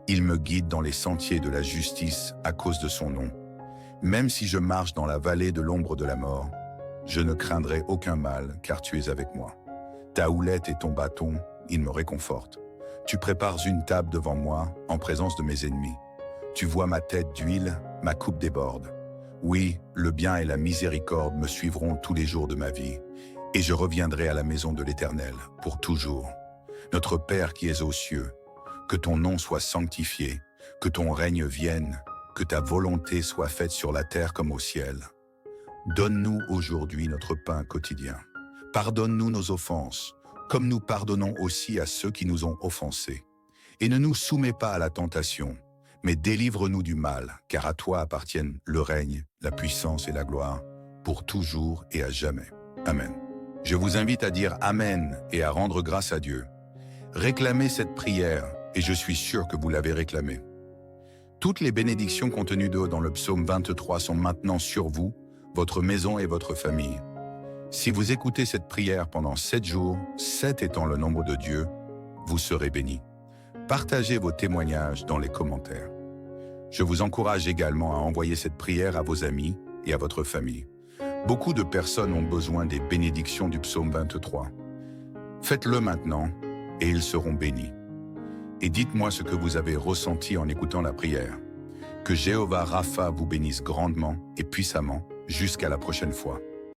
Il me guide dans les sentiers de la justice à cause de son nom. Même si je marche dans la vallée de l'ombre de la mort, je ne craindrai aucun mal, car tu es avec moi. Ta houlette et ton bâton, ils me réconfortent. Tu prépares une table devant moi, en présence de mes ennemis. Tu vois ma tête d'huile, ma coupe déborde. Oui, le bien et la miséricorde me suivront tous les jours de ma vie, et je reviendrai à la maison de l'Éternel pour toujours. Notre Père qui es aux cieux, que ton nom soit sanctifié, que ton règne vienne, que ta volonté soit faite sur la terre comme au ciel. Donne-nous aujourd'hui notre pain quotidien. Pardonne-nous nos offenses, comme nous pardonnons aussi à ceux qui nous ont offensés. Et ne nous soumets pas à la tentation, mais délivre-nous du mal, car à toi appartiennent le règne, la puissance et la gloire, pour toujours et à jamais. Amen. Je vous invite à dire Amen et à rendre grâce à Dieu. Réclamez cette prière, et je suis sûr que vous l'avez réclamée. Toutes les bénédictions contenues dans le psaume 23 sont maintenant sur vous, votre maison et votre famille. Si vous écoutez cette prière pendant 7 jours, 7 étant le nombre de Dieu, vous serez bénis. Partagez vos témoignages dans les commentaires. Je vous encourage également à envoyer cette prière à vos amis et à votre famille. Beaucoup de personnes ont besoin des bénédictions du psaume 23. Faites-le maintenant et ils seront bénis. Et dites-moi ce que vous avez ressenti en écoutant la prière. Que Jéhovah Rapha vous bénisse grandement et puissamment. Jusqu'à la prochaine fois.